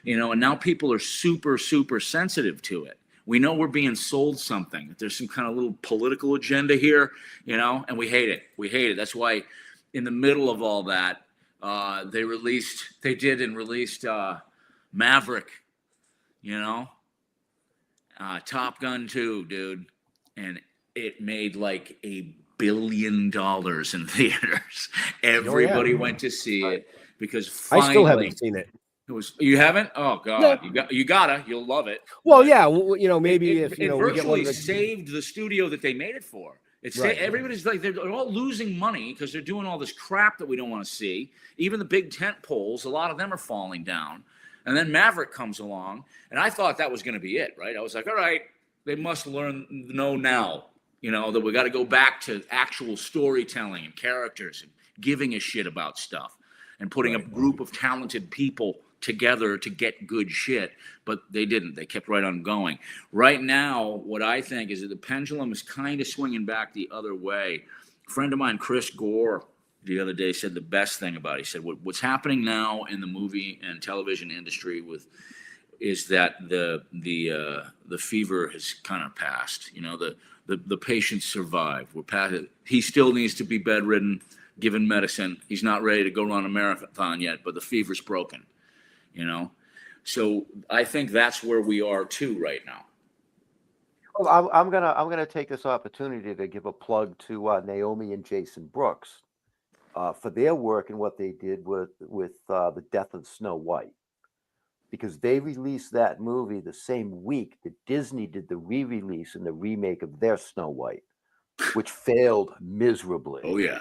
now people are super, super sensitive to it. We know we're being sold something. There's some kind of little political agenda here, and we hate it. We hate it. That's why in the middle of all that, they released Maverick, Top Gun 2, dude. And it made like $1 billion in theaters. Everybody went to see it because finally, I still haven't seen it. You haven't? Oh God, you gotta. You'll love it. Well, yeah, maybe it we get virtually one of the... saved the studio that they made it for. Everybody's like they're all losing money because they're doing all this crap that we don't want to see. Even the big tent poles, a lot of them are falling down. And then Maverick comes along, and I thought that was going to be it, right? I was like, all right, they must know now, that we got to go back to actual storytelling and characters and giving a shit about stuff and putting a group of talented people together to get good shit. But they didn't. They kept right on going. Right now, what I think is that the pendulum is kind of swinging back the other way. A friend of mine, Chris Gore, the other day said the best thing about it. He said, what's happening now in the movie and television industry is that the fever has kind of passed. The patients survived. We're past it. He still needs to be bedridden, given medicine. He's not ready to go run a marathon yet, but the fever's broken. So I think that's where we are too right now. Well, I'm gonna take this opportunity to give a plug to Naomi and Jason Brooks for their work and what they did with the Death of Snow White, because they released that movie the same week that Disney did the re-release and the remake of their Snow White, which failed miserably. Oh yeah.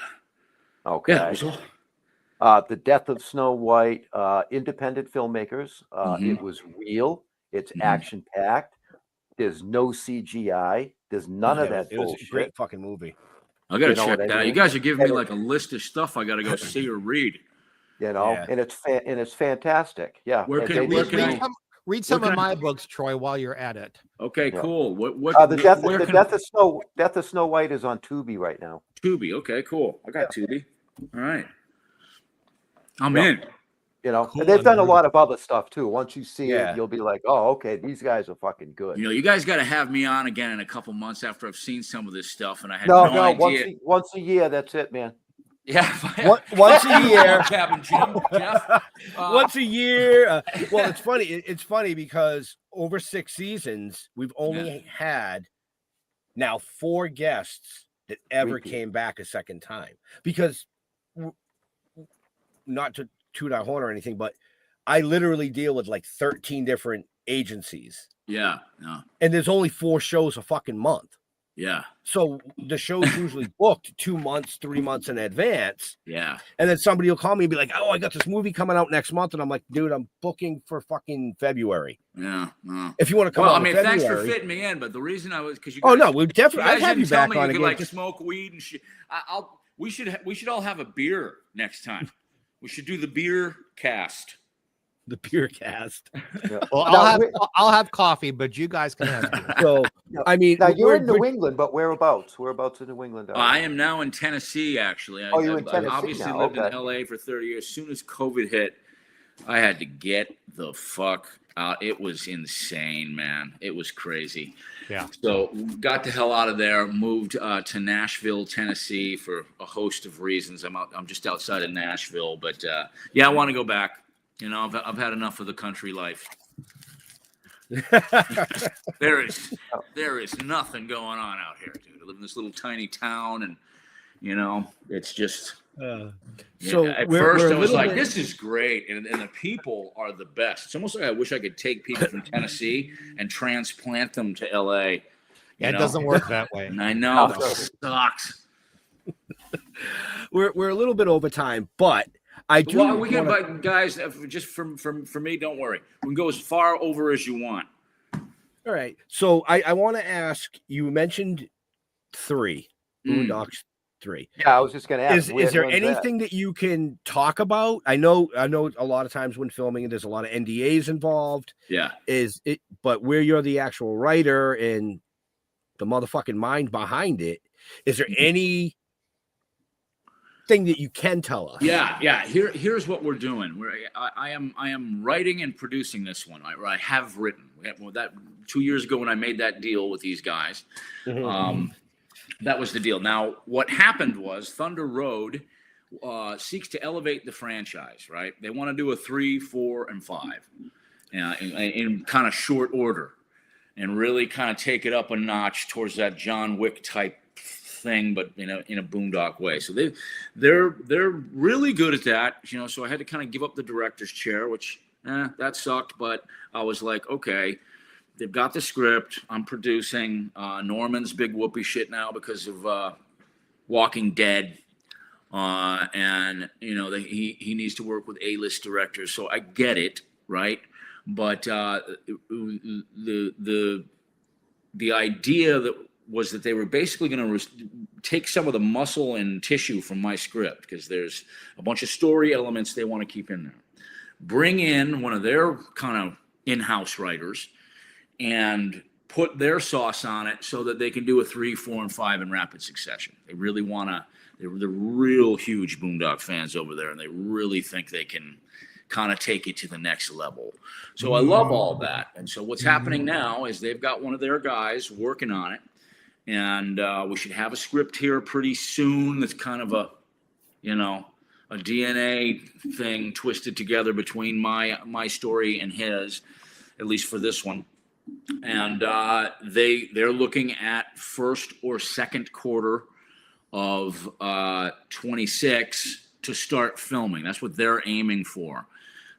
Okay. Yeah, the Death of Snow White, independent filmmakers. It was real. It's action packed. There's no CGI. There's none of that It was bullshit. a great fucking movie. I gotta check that out. You guys are giving me like a list of stuff I gotta go see or read. And it's fantastic. Yeah. Read some of my books, Troy, while you're at it. Okay, cool. The Death of Snow White is on Tubi right now. Tubi. Okay, cool. I got Tubi. All right. I'm in. Cool. And they've done a lot of other stuff too. Once you see it, you'll be like, oh, okay, these guys are fucking good. You guys got to have me on again in a couple months after I've seen some of this stuff, and I had no idea. Once a year, that's it, man. Yeah, once a year. Cabin Jim, Jeff. Once a year. Well, it's funny. It's funny because over 6 seasons, we've only had now 4 guests that ever came back a second time. Because, not to toot our horn or anything, but I literally deal with like 13 different agencies. Yeah. And there's only 4 shows a fucking month. Yeah. So the show's usually booked 2 months, 3 months in advance. Yeah. And then somebody will call me and be like, oh, I got this movie coming out next month. And I'm like, dude, I'm booking for fucking February. Yeah. If you want to come out in February. Thanks for fitting me in, but the reason I was because you guys, no, we'll definitely I'd have you back on again. Like smoke weed and shit. We should all have a beer next time. We should do the beer cast. The beer cast. Yeah. Well, I'll have coffee, but you guys can have beer. So, I mean, now you're in New England, but whereabouts? Whereabouts in New England? I am now in Tennessee, actually. You're in Tennessee. I obviously lived in LA for 30 years. As soon as COVID hit, I had to get the fuck out. It was insane, man. It was crazy. Yeah. So got the hell out of there, moved to Nashville, Tennessee for a host of reasons. I'm just outside of Nashville, but I want to go back. I've had enough of the country life. There is nothing going on out here, dude. I live in this little tiny town, and it's just. So at first I was like, "This is great," and the people are the best. It's almost like I wish I could take people from Tennessee and transplant them to LA. It doesn't work that way. I know it sucks. We're a little bit over time, but I do. Well, we can, guys. Just for me, don't worry. We can go as far over as you want. All right. So I want to ask. You mentioned 3 Boondocks 3. Yeah, I was just going to ask. Is there anything that you can talk about? I know. A lot of times when filming, there's a lot of NDAs involved. Yeah. But where you're the actual writer and the motherfucking mind behind it, is there any thing that you can tell us? Yeah. Here's what we're doing. I am writing and producing this one. I have written. That 2 years ago when I made that deal with these guys. That was the deal. Now, what happened was Thunder Road seeks to elevate the franchise, right? They want to do a 3, 4, and 5 in kind of short order and really kind of take it up a notch towards that John Wick type thing, but in a Boondock way. So they're really good at that, so I had to kind of give up the director's chair, which that sucked, but I was like, okay, they've got the script. I'm producing. Norman's big whoopee shit now because of Walking Dead. And he needs to work with A-list directors, so I get it, right? But the idea was that they were basically going to take some of the muscle and tissue from my script, because there's a bunch of story elements they want to keep in there. Bring in one of their kind of in-house writers and put their sauce on it so that they can do a 3, 4, and 5 in rapid succession. They really want to. They're real huge Boondock fans over there, and they really think they can kind of take it to the next level. So I love all that. And so what's happening now is they've got one of their guys working on it, and we should have a script here pretty soon that's kind of a DNA thing twisted together between my story and his, at least for this one. And they're looking at first or second quarter of 26 to start filming. That's what they're aiming for.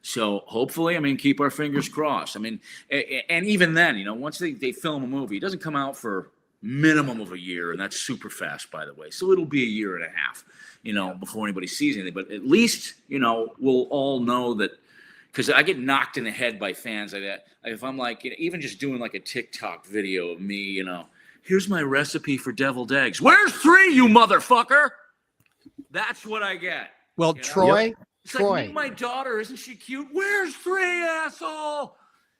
So hopefully, keep our fingers crossed. And even then, once they film a movie, it doesn't come out for minimum of a year, and that's super fast, by the way. So it'll be a year and a half, before anybody sees anything. But at least, we'll all know that, because I get knocked in the head by fans like that. If I'm like, even just doing like a TikTok video of me, here's my recipe for deviled eggs. Where's 3, you motherfucker? That's what I get. Well, Troy, It's like, meet my daughter. Isn't she cute? Where's 3, asshole?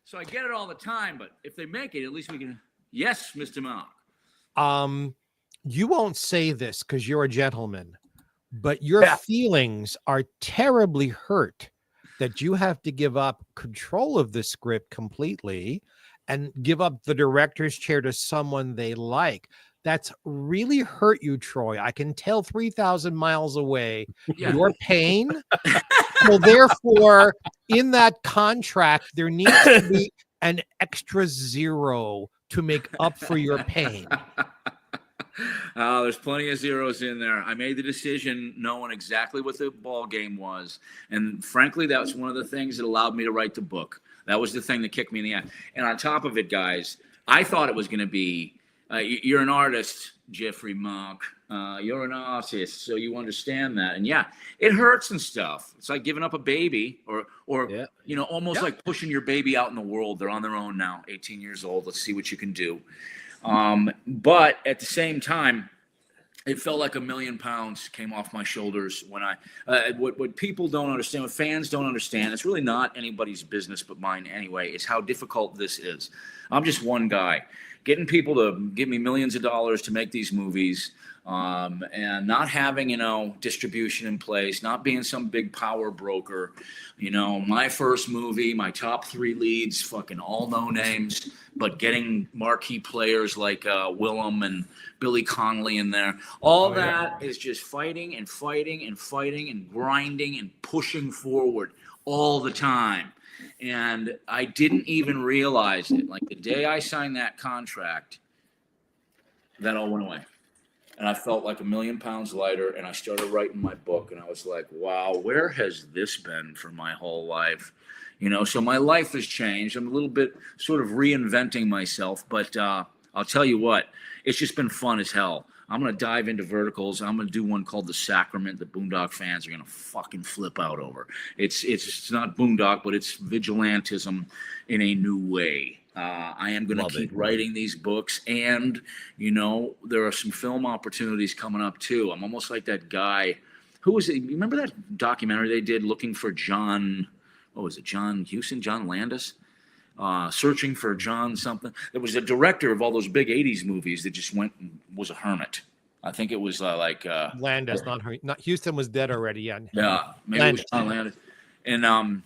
So I get it all the time. But if they make it, at least we can. Yes, Mr. Mark. You won't say this because you're a gentleman, but your feelings are terribly hurt that you have to give up control of the script completely and give up the director's chair to someone they like. That's really hurt you, Troy. I can tell 3,000 miles away your pain. Well, therefore, in that contract, there needs to be an extra 0 to make up for your pain. There's plenty of zeros in there. I made the decision knowing exactly what the ball game was. And frankly, that was one of the things that allowed me to write the book. That was the thing that kicked me in the ass. And on top of it, guys, I thought it was going to be, you're an artist, Jeffrey Monk. You're an artist, so you understand that. And yeah, it hurts and stuff. It's like giving up a baby or almost like pushing your baby out in the world. They're on their own now, 18 years old. Let's see what you can do. But at the same time, it felt like 1,000,000 pounds came off my shoulders when what people don't understand, what fans don't understand, it's really not anybody's business but mine anyway, is how difficult this is. I'm just one guy. Getting people to give me millions of dollars to make these movies, and not having, distribution in place, not being some big power broker. My first movie, my top 3 leads, fucking all no names, but getting marquee players like Willem and Billy Connolly in there. All that is just fighting and fighting and fighting and grinding and pushing forward all the time. And I didn't even realize it. Like the day I signed that contract, that all went away. And I felt like 1,000,000 pounds lighter, and I started writing my book, and I was like, wow, where has this been for my whole life? So my life has changed. I'm a little bit sort of reinventing myself, but I'll tell you what, it's just been fun as hell. I'm going to dive into verticals. I'm going to do one called The Sacrament that Boondock fans are going to fucking flip out over. It's not Boondock, but it's vigilantism in a new way. I am going to keep writing these books, and, there are some film opportunities coming up, too. I'm almost like that guy. Who was it? You remember that documentary they did looking for John, what was it, John Huston, John Landis? Searching for John something. There was a director of all those big 80s movies that just went and was a hermit. I think it was Landis, not Houston was dead already. Yeah, maybe Landis. It was John Landis. And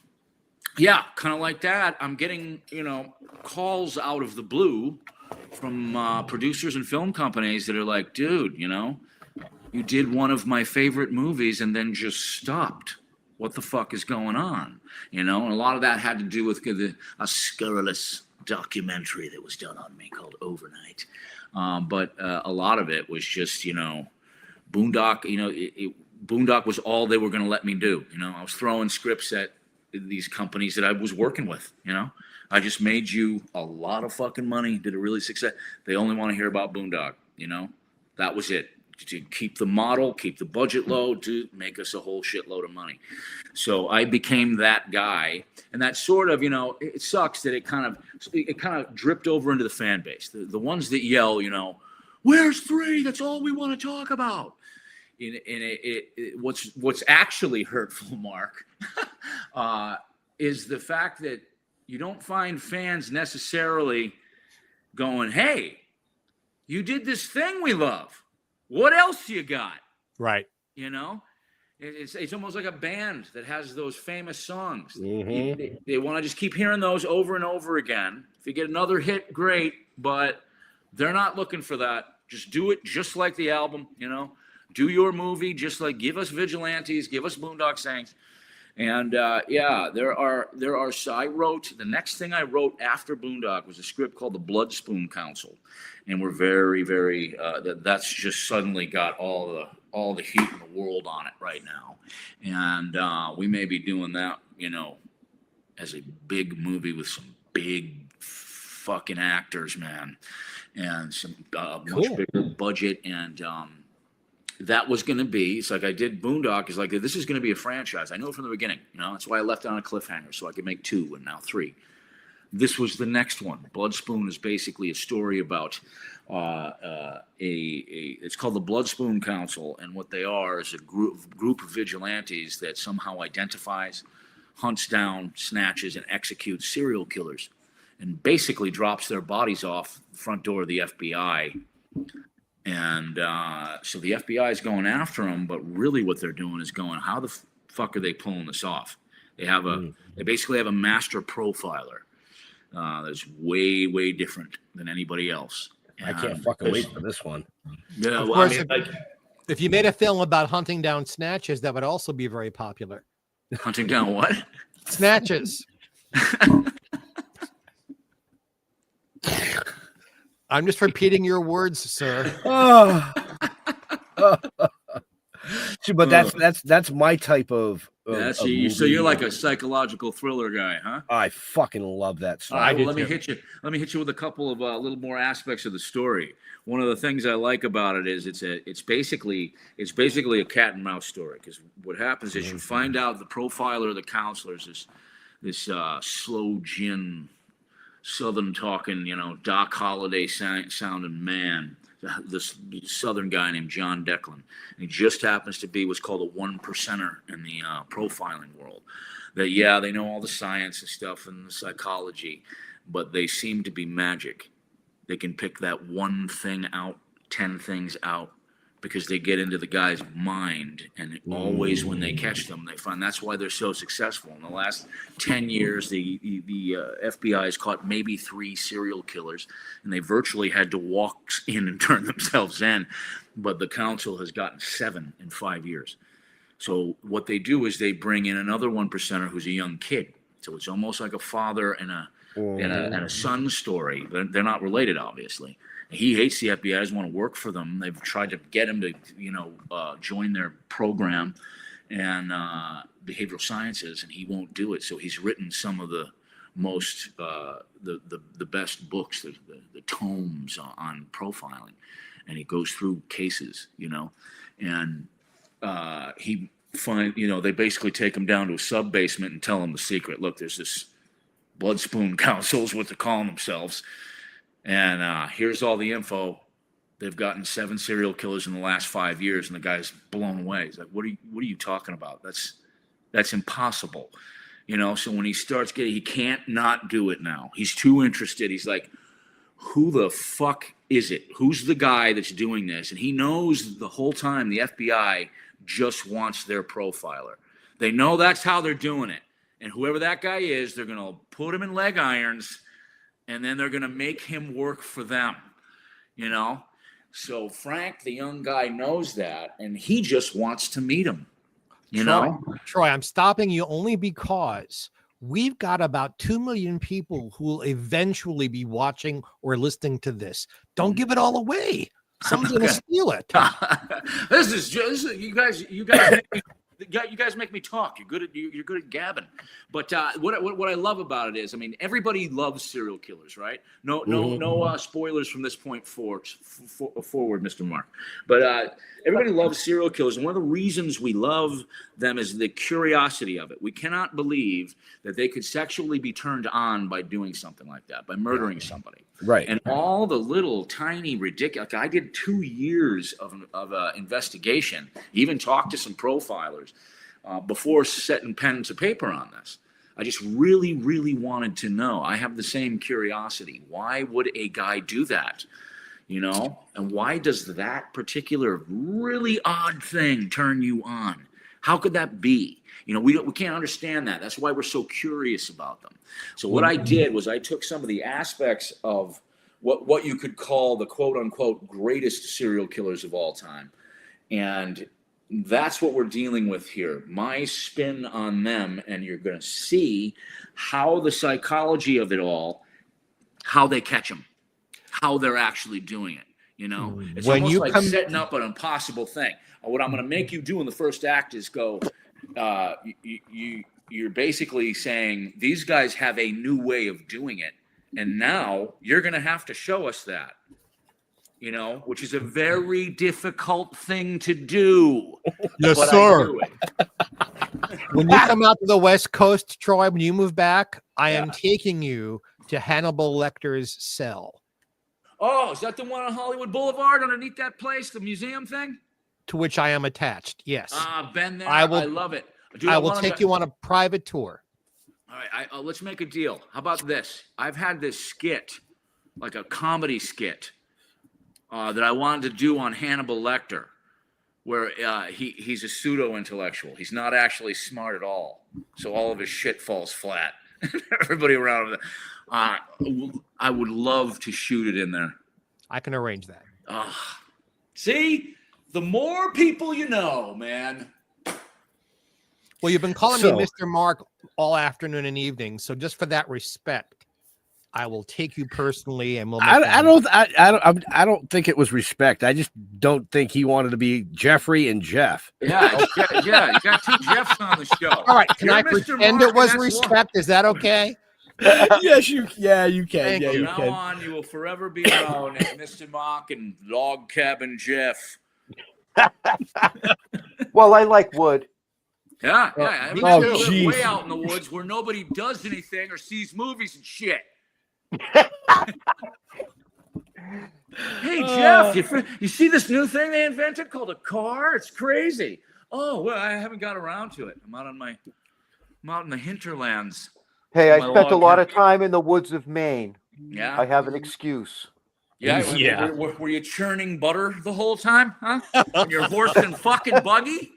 Yeah, kind of like that. I'm getting, calls out of the blue from producers and film companies that are like, dude, you did one of my favorite movies and then just stopped. What the fuck is going on? And a lot of that had to do with a scurrilous documentary that was done on me called Overnight. But a lot of it was just, Boondock, Boondock was all they were going to let me do. I was throwing scripts at these companies that I was working with, I just made you a lot of fucking money, did a really success. They only want to hear about Boondock, that was it. To keep the model, keep the budget low, to make us a whole shitload of money. So I became that guy, and that sort of, it sucks that it kind of dripped over into the fan base. The ones that yell, where's 3? That's all we want to talk about. What's actually hurtful, Mark, is the fact that you don't find fans necessarily going, hey, you did this thing we love. What else you got? Right. It's almost like a band that has those famous songs. Mm-hmm. They want to just keep hearing those over and over again. If you get another hit, great, but they're not looking for that. Just do it just like the album, Do your movie just like, give us Vigilantes, give us Boondock Saints. And the next thing I wrote after Boondock was a script called The Blood Spoon Council. And we're very, very, that's just suddenly got all the heat in the world on it right now. And we may be doing that, as a big movie with some big fucking actors, man. And some much bigger budget. And, that was going to be, it's like I did Boondock, is like, this is going to be a franchise. I knew it from the beginning, that's why I left it on a cliffhanger so I could make 2 and now 3. This was the next one. Blood Spoon is basically a story about it's called the Blood Spoon Council, and what they are is a group of vigilantes that somehow identifies, hunts down, snatches, and executes serial killers, and basically drops their bodies off the front door of the FBI. And so the FBI is going after them, but really what they're doing is going, how the fuck are they pulling this off? They basically have a master profiler that's way, way different than anybody else. I can't fucking wait for this one. Yeah, Of well, course, I mean, if you made a film about hunting down snatches, that would also be very popular. hunting down what? Snatches. I'm just repeating your words, sir. See, but that's my type of So you're like a psychological thriller guy, huh? I fucking love that stuff. All right, well, let me hit you with a couple of little more aspects of the story. One of the things I like about it is it's basically a cat and mouse story, because what happens is you find out the profiler of the counselors is this slow gin, Southern talking, Doc Holliday sounding man, this Southern guy named John Declan. And he just happens to be what's called a 1%er in the profiling world. That, they know all the science and stuff and the psychology, but they seem to be magic. They can pick that one thing out, 10 things out, because they get into the guy's mind, and always when they catch them, they find that's why they're so successful. In the last 10 years, the FBI has caught maybe 3 serial killers, and they virtually had to walk in and turn themselves in, but the council has gotten 7 in 5 years. So what they do is they bring in another 1%er who's a young kid. So it's almost like a father and a son story. They're not related, obviously. He hates the FBI, doesn't want to work for them. They've tried to get him to, join their program and behavioral sciences, and he won't do it. So he's written some of the most, the best books, the tomes on profiling, and he goes through cases, and he they basically take him down to a sub basement and tell him the secret. Look, there's this Blood Spoon Council is what they're calling themselves. And here's all the info. They've gotten 7 serial killers in the last 5 years, and the guy's blown away. He's like, "What are you talking about? That's impossible." So when he starts he can't not do it now. He's too interested. He's like, "Who the fuck is it? Who's the guy that's doing this?" And he knows the whole time the FBI just wants their profiler. They know that's how they're doing it. And whoever that guy is, they're going to put him in leg irons, and then they're going to make him work for them, you know? So Frank, the young guy, knows that, and he just wants to meet him, you know? Troy, I'm stopping you only because we've got about 2 million people who will eventually be watching or listening to this. Don't give it all away. Someone's going to steal it. This is just you guys make me talk. You're good at gabbing. But what I love about it is, I mean, everybody loves serial killers, right? No spoilers from this point forward, Mr. Mark. But everybody loves serial killers, and one of the reasons we love them is the curiosity of it. We cannot believe that they could sexually be turned on by doing something like that, by murdering somebody. Right. And all the little tiny ridiculous. Like I did 2 years of investigation, even talked to some profilers before setting pen to paper on this. I just really, really wanted to know. I have the same curiosity. Why would a guy do that? You know, and why does that particular really odd thing turn you on? How could that be? You know, we can't understand that. That's why we're so curious about them. So what I did was I took some of the aspects of what you could call the quote unquote greatest serial killers of all time. And that's what we're dealing with here. My spin on them, and you're going to see how the psychology of it all, how they catch them, how they're actually doing it. You know, it's When almost you like come- setting up an impossible thing. What I'm going to make you do in the first act is go, you're basically saying these guys have a new way of doing it. And now you're going to have to show us that, you know, which is a very difficult thing to do. Yes, but I sir. do it. When you come out to the West Coast, Troy, when you move back, I am taking you to Hannibal Lecter's cell, Oh, is that the one on Hollywood Boulevard underneath that place, the museum thing? to which I am attached. Yes. Been there. I I will- love it. Dude, I will wanna take go- you on a private tour. All right, let's make a deal. How about this? I've had this skit, like a comedy skit, that I wanted to do on Hannibal Lecter, where he's a pseudo-intellectual. He's not actually smart at all, so all of his shit falls flat. Everybody around him. I would love to shoot it in there. I can arrange that. See, the more people you know, man. Well, you've been calling So- me Mr. Mark all afternoon and evening, so just for that respect, I will take you personally, and we'll. Make I don't think it was respect. I just don't think he wanted to be Jeffrey and Jeff. Yeah, you got two Jeffs on the show. All right, can You're I Mr. pretend Mark, it was and that's one. respect? Is that okay? Yes, you can. Thank Yeah, you. you From can. now on, you will forever be known as Mr. Mock and Log Cabin Jeff. Well, I like wood. Yeah. I mean, Oh, we live geez. way out in the woods where nobody does anything or sees movies and shit. Hey, Jeff, you see this new thing they invented called a car? It's crazy. Oh, well, I haven't got around to it. I'm out in the hinterlands. Hey, I My spent a log lot of cabin. time in the woods of Maine. Yeah. I have an excuse. Yeah. Yeah. Were you churning butter the whole time? Huh? In your horse and fucking buggy?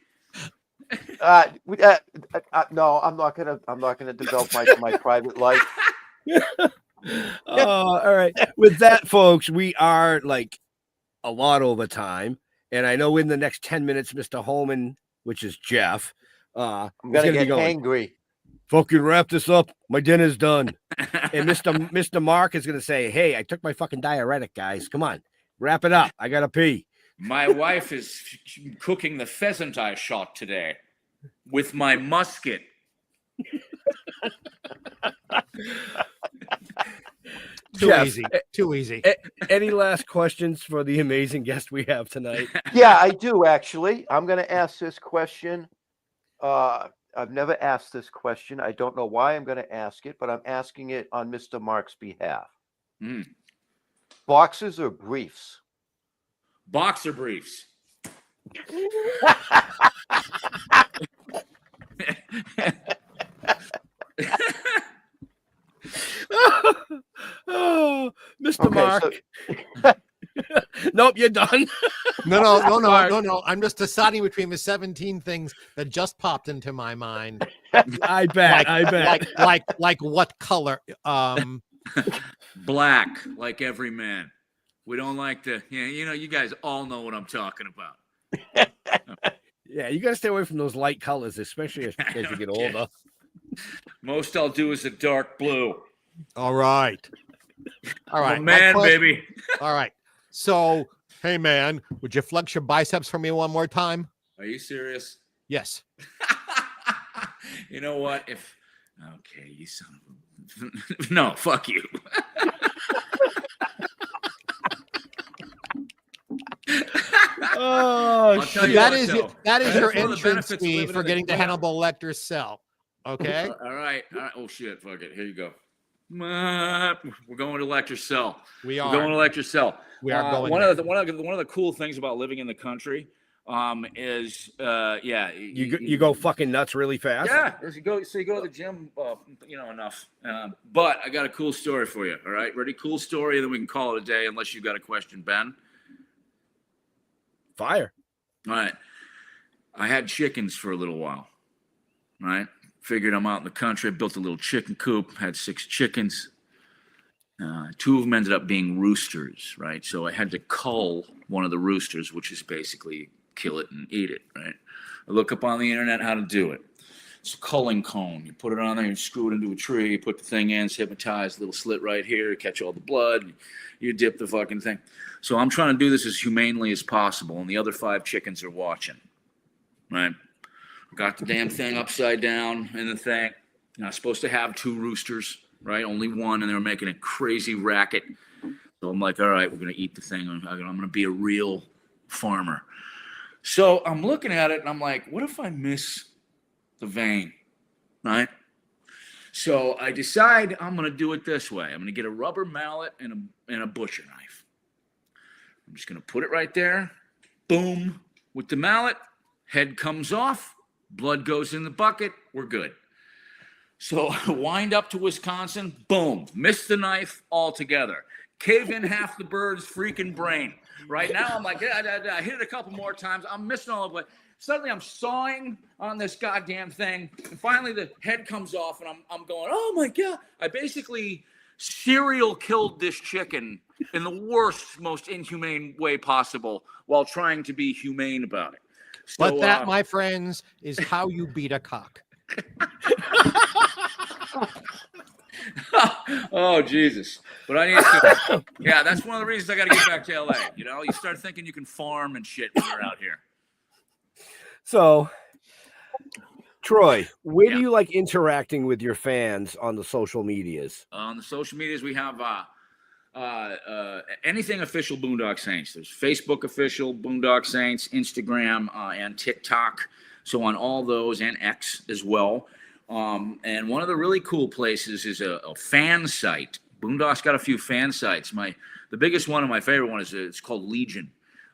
No, I'm not gonna develop my private life. All right. With that, folks, we are like a lot over time, and I know in the next 10 minutes, Mr. Holman, which is Jeff, I'm is gonna be get going, angry. fucking wrap this up. My dinner's done. And Mr. Mark is gonna say, hey, I took my fucking diuretic, guys. Come on, wrap it up. I gotta pee. My wife is cooking the pheasant I shot today with my musket. Too Jeff, easy. Too easy. Any last questions for the amazing guest we have tonight? Yeah, I do actually. I'm gonna ask this question. I've never asked this question. I don't know why I'm gonna ask it, but I'm asking it on Mr. Mark's behalf. Mm. Boxers or briefs? Boxer briefs. Oh, Mr. Okay, Mark. so- Nope, you're done. No. I'm just deciding between the 17 things that just popped into my mind. I bet. Like what color? Black, like every man. We don't like to, you guys all know what I'm talking about. Yeah, you got to stay away from those light colors, especially as you get older. Most I'll do is a dark blue. All right. I'm a man, baby. All right. So, hey, man, would you flex your biceps for me one more time? Are you serious? Yes. You know what? Okay, you son of a... No, fuck you. Oh, shit. That is your entrance fee for getting to Hannibal Lecter's cell. Okay. All right. Oh shit! Fuck it. Here you go. We're going to Lecter's cell. We're going to Lecter's cell. We are going. One of the cool things about living in the country is you go fucking nuts really fast. Yeah, you go to the gym, enough. But I got a cool story for you. All right, ready? Cool story, and then we can call it a day. Unless you got a question, Ben. Fire. All right. I had chickens for a little while. Right. Figured I'm out in the country. I built a little chicken coop. Had 6 chickens. 2 of them ended up being roosters. Right. So I had to cull one of the roosters, which is basically kill it and eat it. Right. I look up on the internet how to do it. It's a culling cone. You put it on there, you screw it into a tree, you put the thing in, it's hypnotized, little slit right here, catch all the blood, you dip the fucking thing. So I'm trying to do this as humanely as possible, and the other 5 chickens are watching. Right? Got the damn thing upside down in the thing. I was supposed to have 2 roosters, right? Only 1, and they were making a crazy racket. So I'm like, all right, we're going to eat the thing. I'm going to be a real farmer. So I'm looking at it, and I'm like, what if I miss the vein, right? So I decide I'm going to do it this way. I'm going to get a rubber mallet and a butcher knife. I'm just going to put it right there. Boom. With the mallet, head comes off, blood goes in the bucket, we're good. So I wind up to Wisconsin, boom, miss the knife altogether. Cave in half the bird's freaking brain. Right now, I'm like, I hit it a couple more times. I'm missing all of it. Suddenly, I'm sawing on this goddamn thing. And finally, the head comes off, and I'm going, oh, my God. I basically serial killed this chicken in the worst, most inhumane way possible while trying to be humane about it. So, but that, my friends, is how you beat a cock. Oh, Jesus. But I need to. Yeah, that's one of the reasons I got to get back to LA. You start thinking you can farm and shit when you're out here. So, Troy, where do you like interacting with your fans on the social medias? On the social medias, we have anything official Boondock Saints. There's Facebook official Boondock Saints, Instagram, and TikTok. So on all those, and X as well. And one of the really cool places is a fan site. Boondock's got a few fan sites. The biggest one and my favorite one is it's called Legion.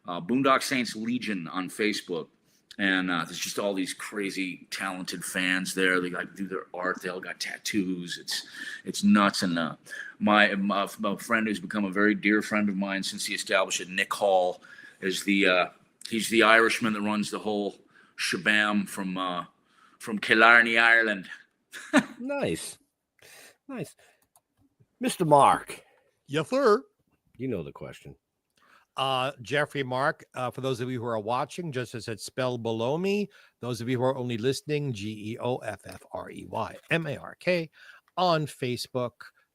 Boondock Saints Legion on Facebook. And there's just all these crazy talented fans there. They like do their art. They all got tattoos. It's nuts. And my friend who's become a very dear friend of mine since he established it, Nick Hall, is he's the Irishman that runs the whole shabam from Killarney, Ireland. Nice. Mr. Mark. Yes, sir. You know the question. Jeffrey Mark, for those of you who are watching, just as it's spelled below me. Those of you who are only listening, GeoffreyMark on Facebook.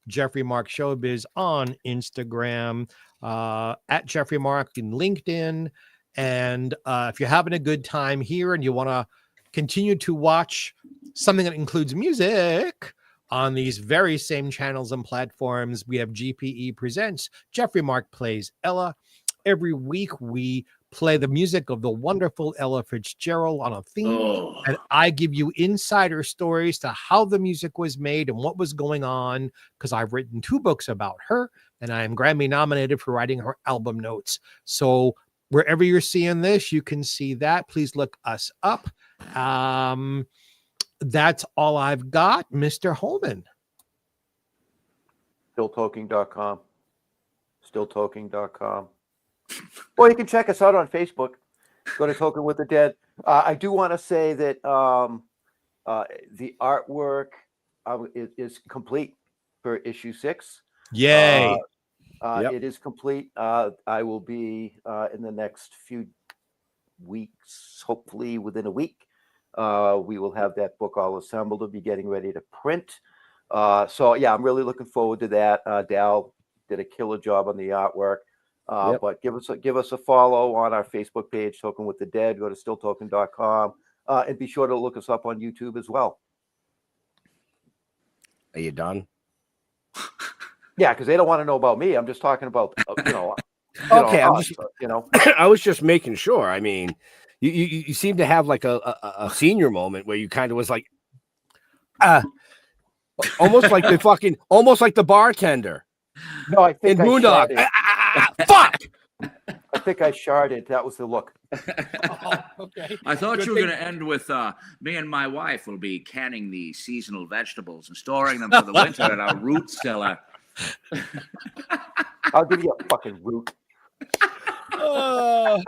Jeffrey Mark Showbiz on Instagram, at Jeffrey Mark in LinkedIn. And if you're having a good time here and you want to continue to watch something that includes music on these very same channels and platforms, we have GPE Presents Jeffrey Mark Plays Ella. Every week we play the music of the wonderful Ella Fitzgerald on a theme, and I give you insider stories to how the music was made and what was going on, because I've written 2 books about her, and I am Grammy nominated for writing her album notes. So wherever you're seeing this, you can see that. Please look us up. That's all I've got, Mr. Holman. Stilltoking.com. Stilltoking.com. Or you can check us out on Facebook. Go to Toking with the Dead. I do want to say that the artwork is complete for issue 6. Yay. Yep. It is complete. I will be in the next few weeks, hopefully within a week. We will have that book all assembled and be getting ready to print. So yeah, I'm really looking forward to that. Dal did a killer job on the artwork. Yep. But give us a follow on our Facebook page, Toking with the Dead. Go to stilltoken.com and be sure to look us up on YouTube as well. Are you done? Yeah, because they don't want to know about me. I'm just talking about Okay, I'm us, just I I was just making sure. I mean, you seem to have like a senior moment where you kind of was like, almost like the bartender No, I in think I Boondock. sharted. Fuck. I think I sharded. That was the look. Okay. I thought Good you were thing- going to end with me and my wife will be canning the seasonal vegetables and storing them for the winter at our root cellar. I'll give you a fucking root. Going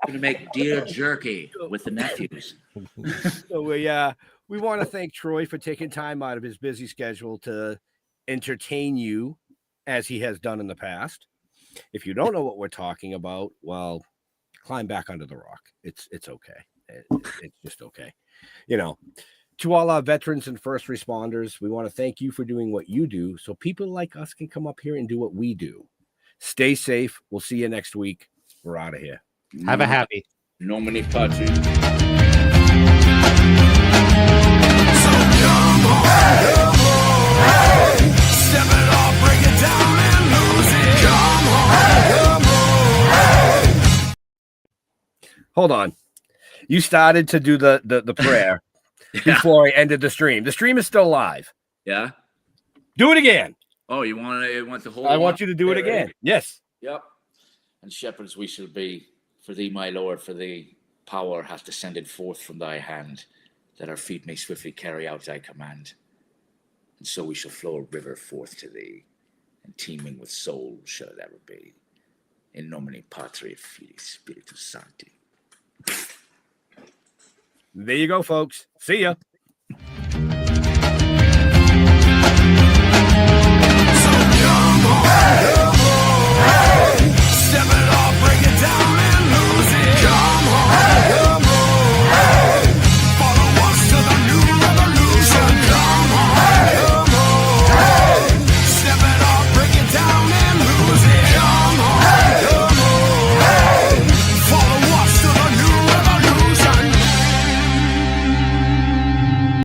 to make deer jerky with the nephews. So we want to thank Troy for taking time out of his busy schedule to entertain you as he has done in the past. If you don't know what we're talking about, well, climb back under the rock. It's okay. It's just okay. To all our veterans and first responders, we want to thank you for doing what you do so people like us can come up here and do what we do. Stay safe. We'll see you next week. We're out of here. Have a happy. No many parties. Step it off, break it down and lose it. Come on. Hold on. You started to do the prayer before I ended the stream. The stream is still live. Yeah. Do it again. Oh, you want the whole? I want you to do it Okay, ready? again. Yes. Yep. And shepherds we shall be for thee, my Lord, for thee power hath descended forth from thy hand, that our feet may swiftly carry out thy command. And so we shall flow a river forth to thee, and teeming with soul shall it ever be. In nomine Patri et Filii Spiritus Sancti. There you go, folks. See ya.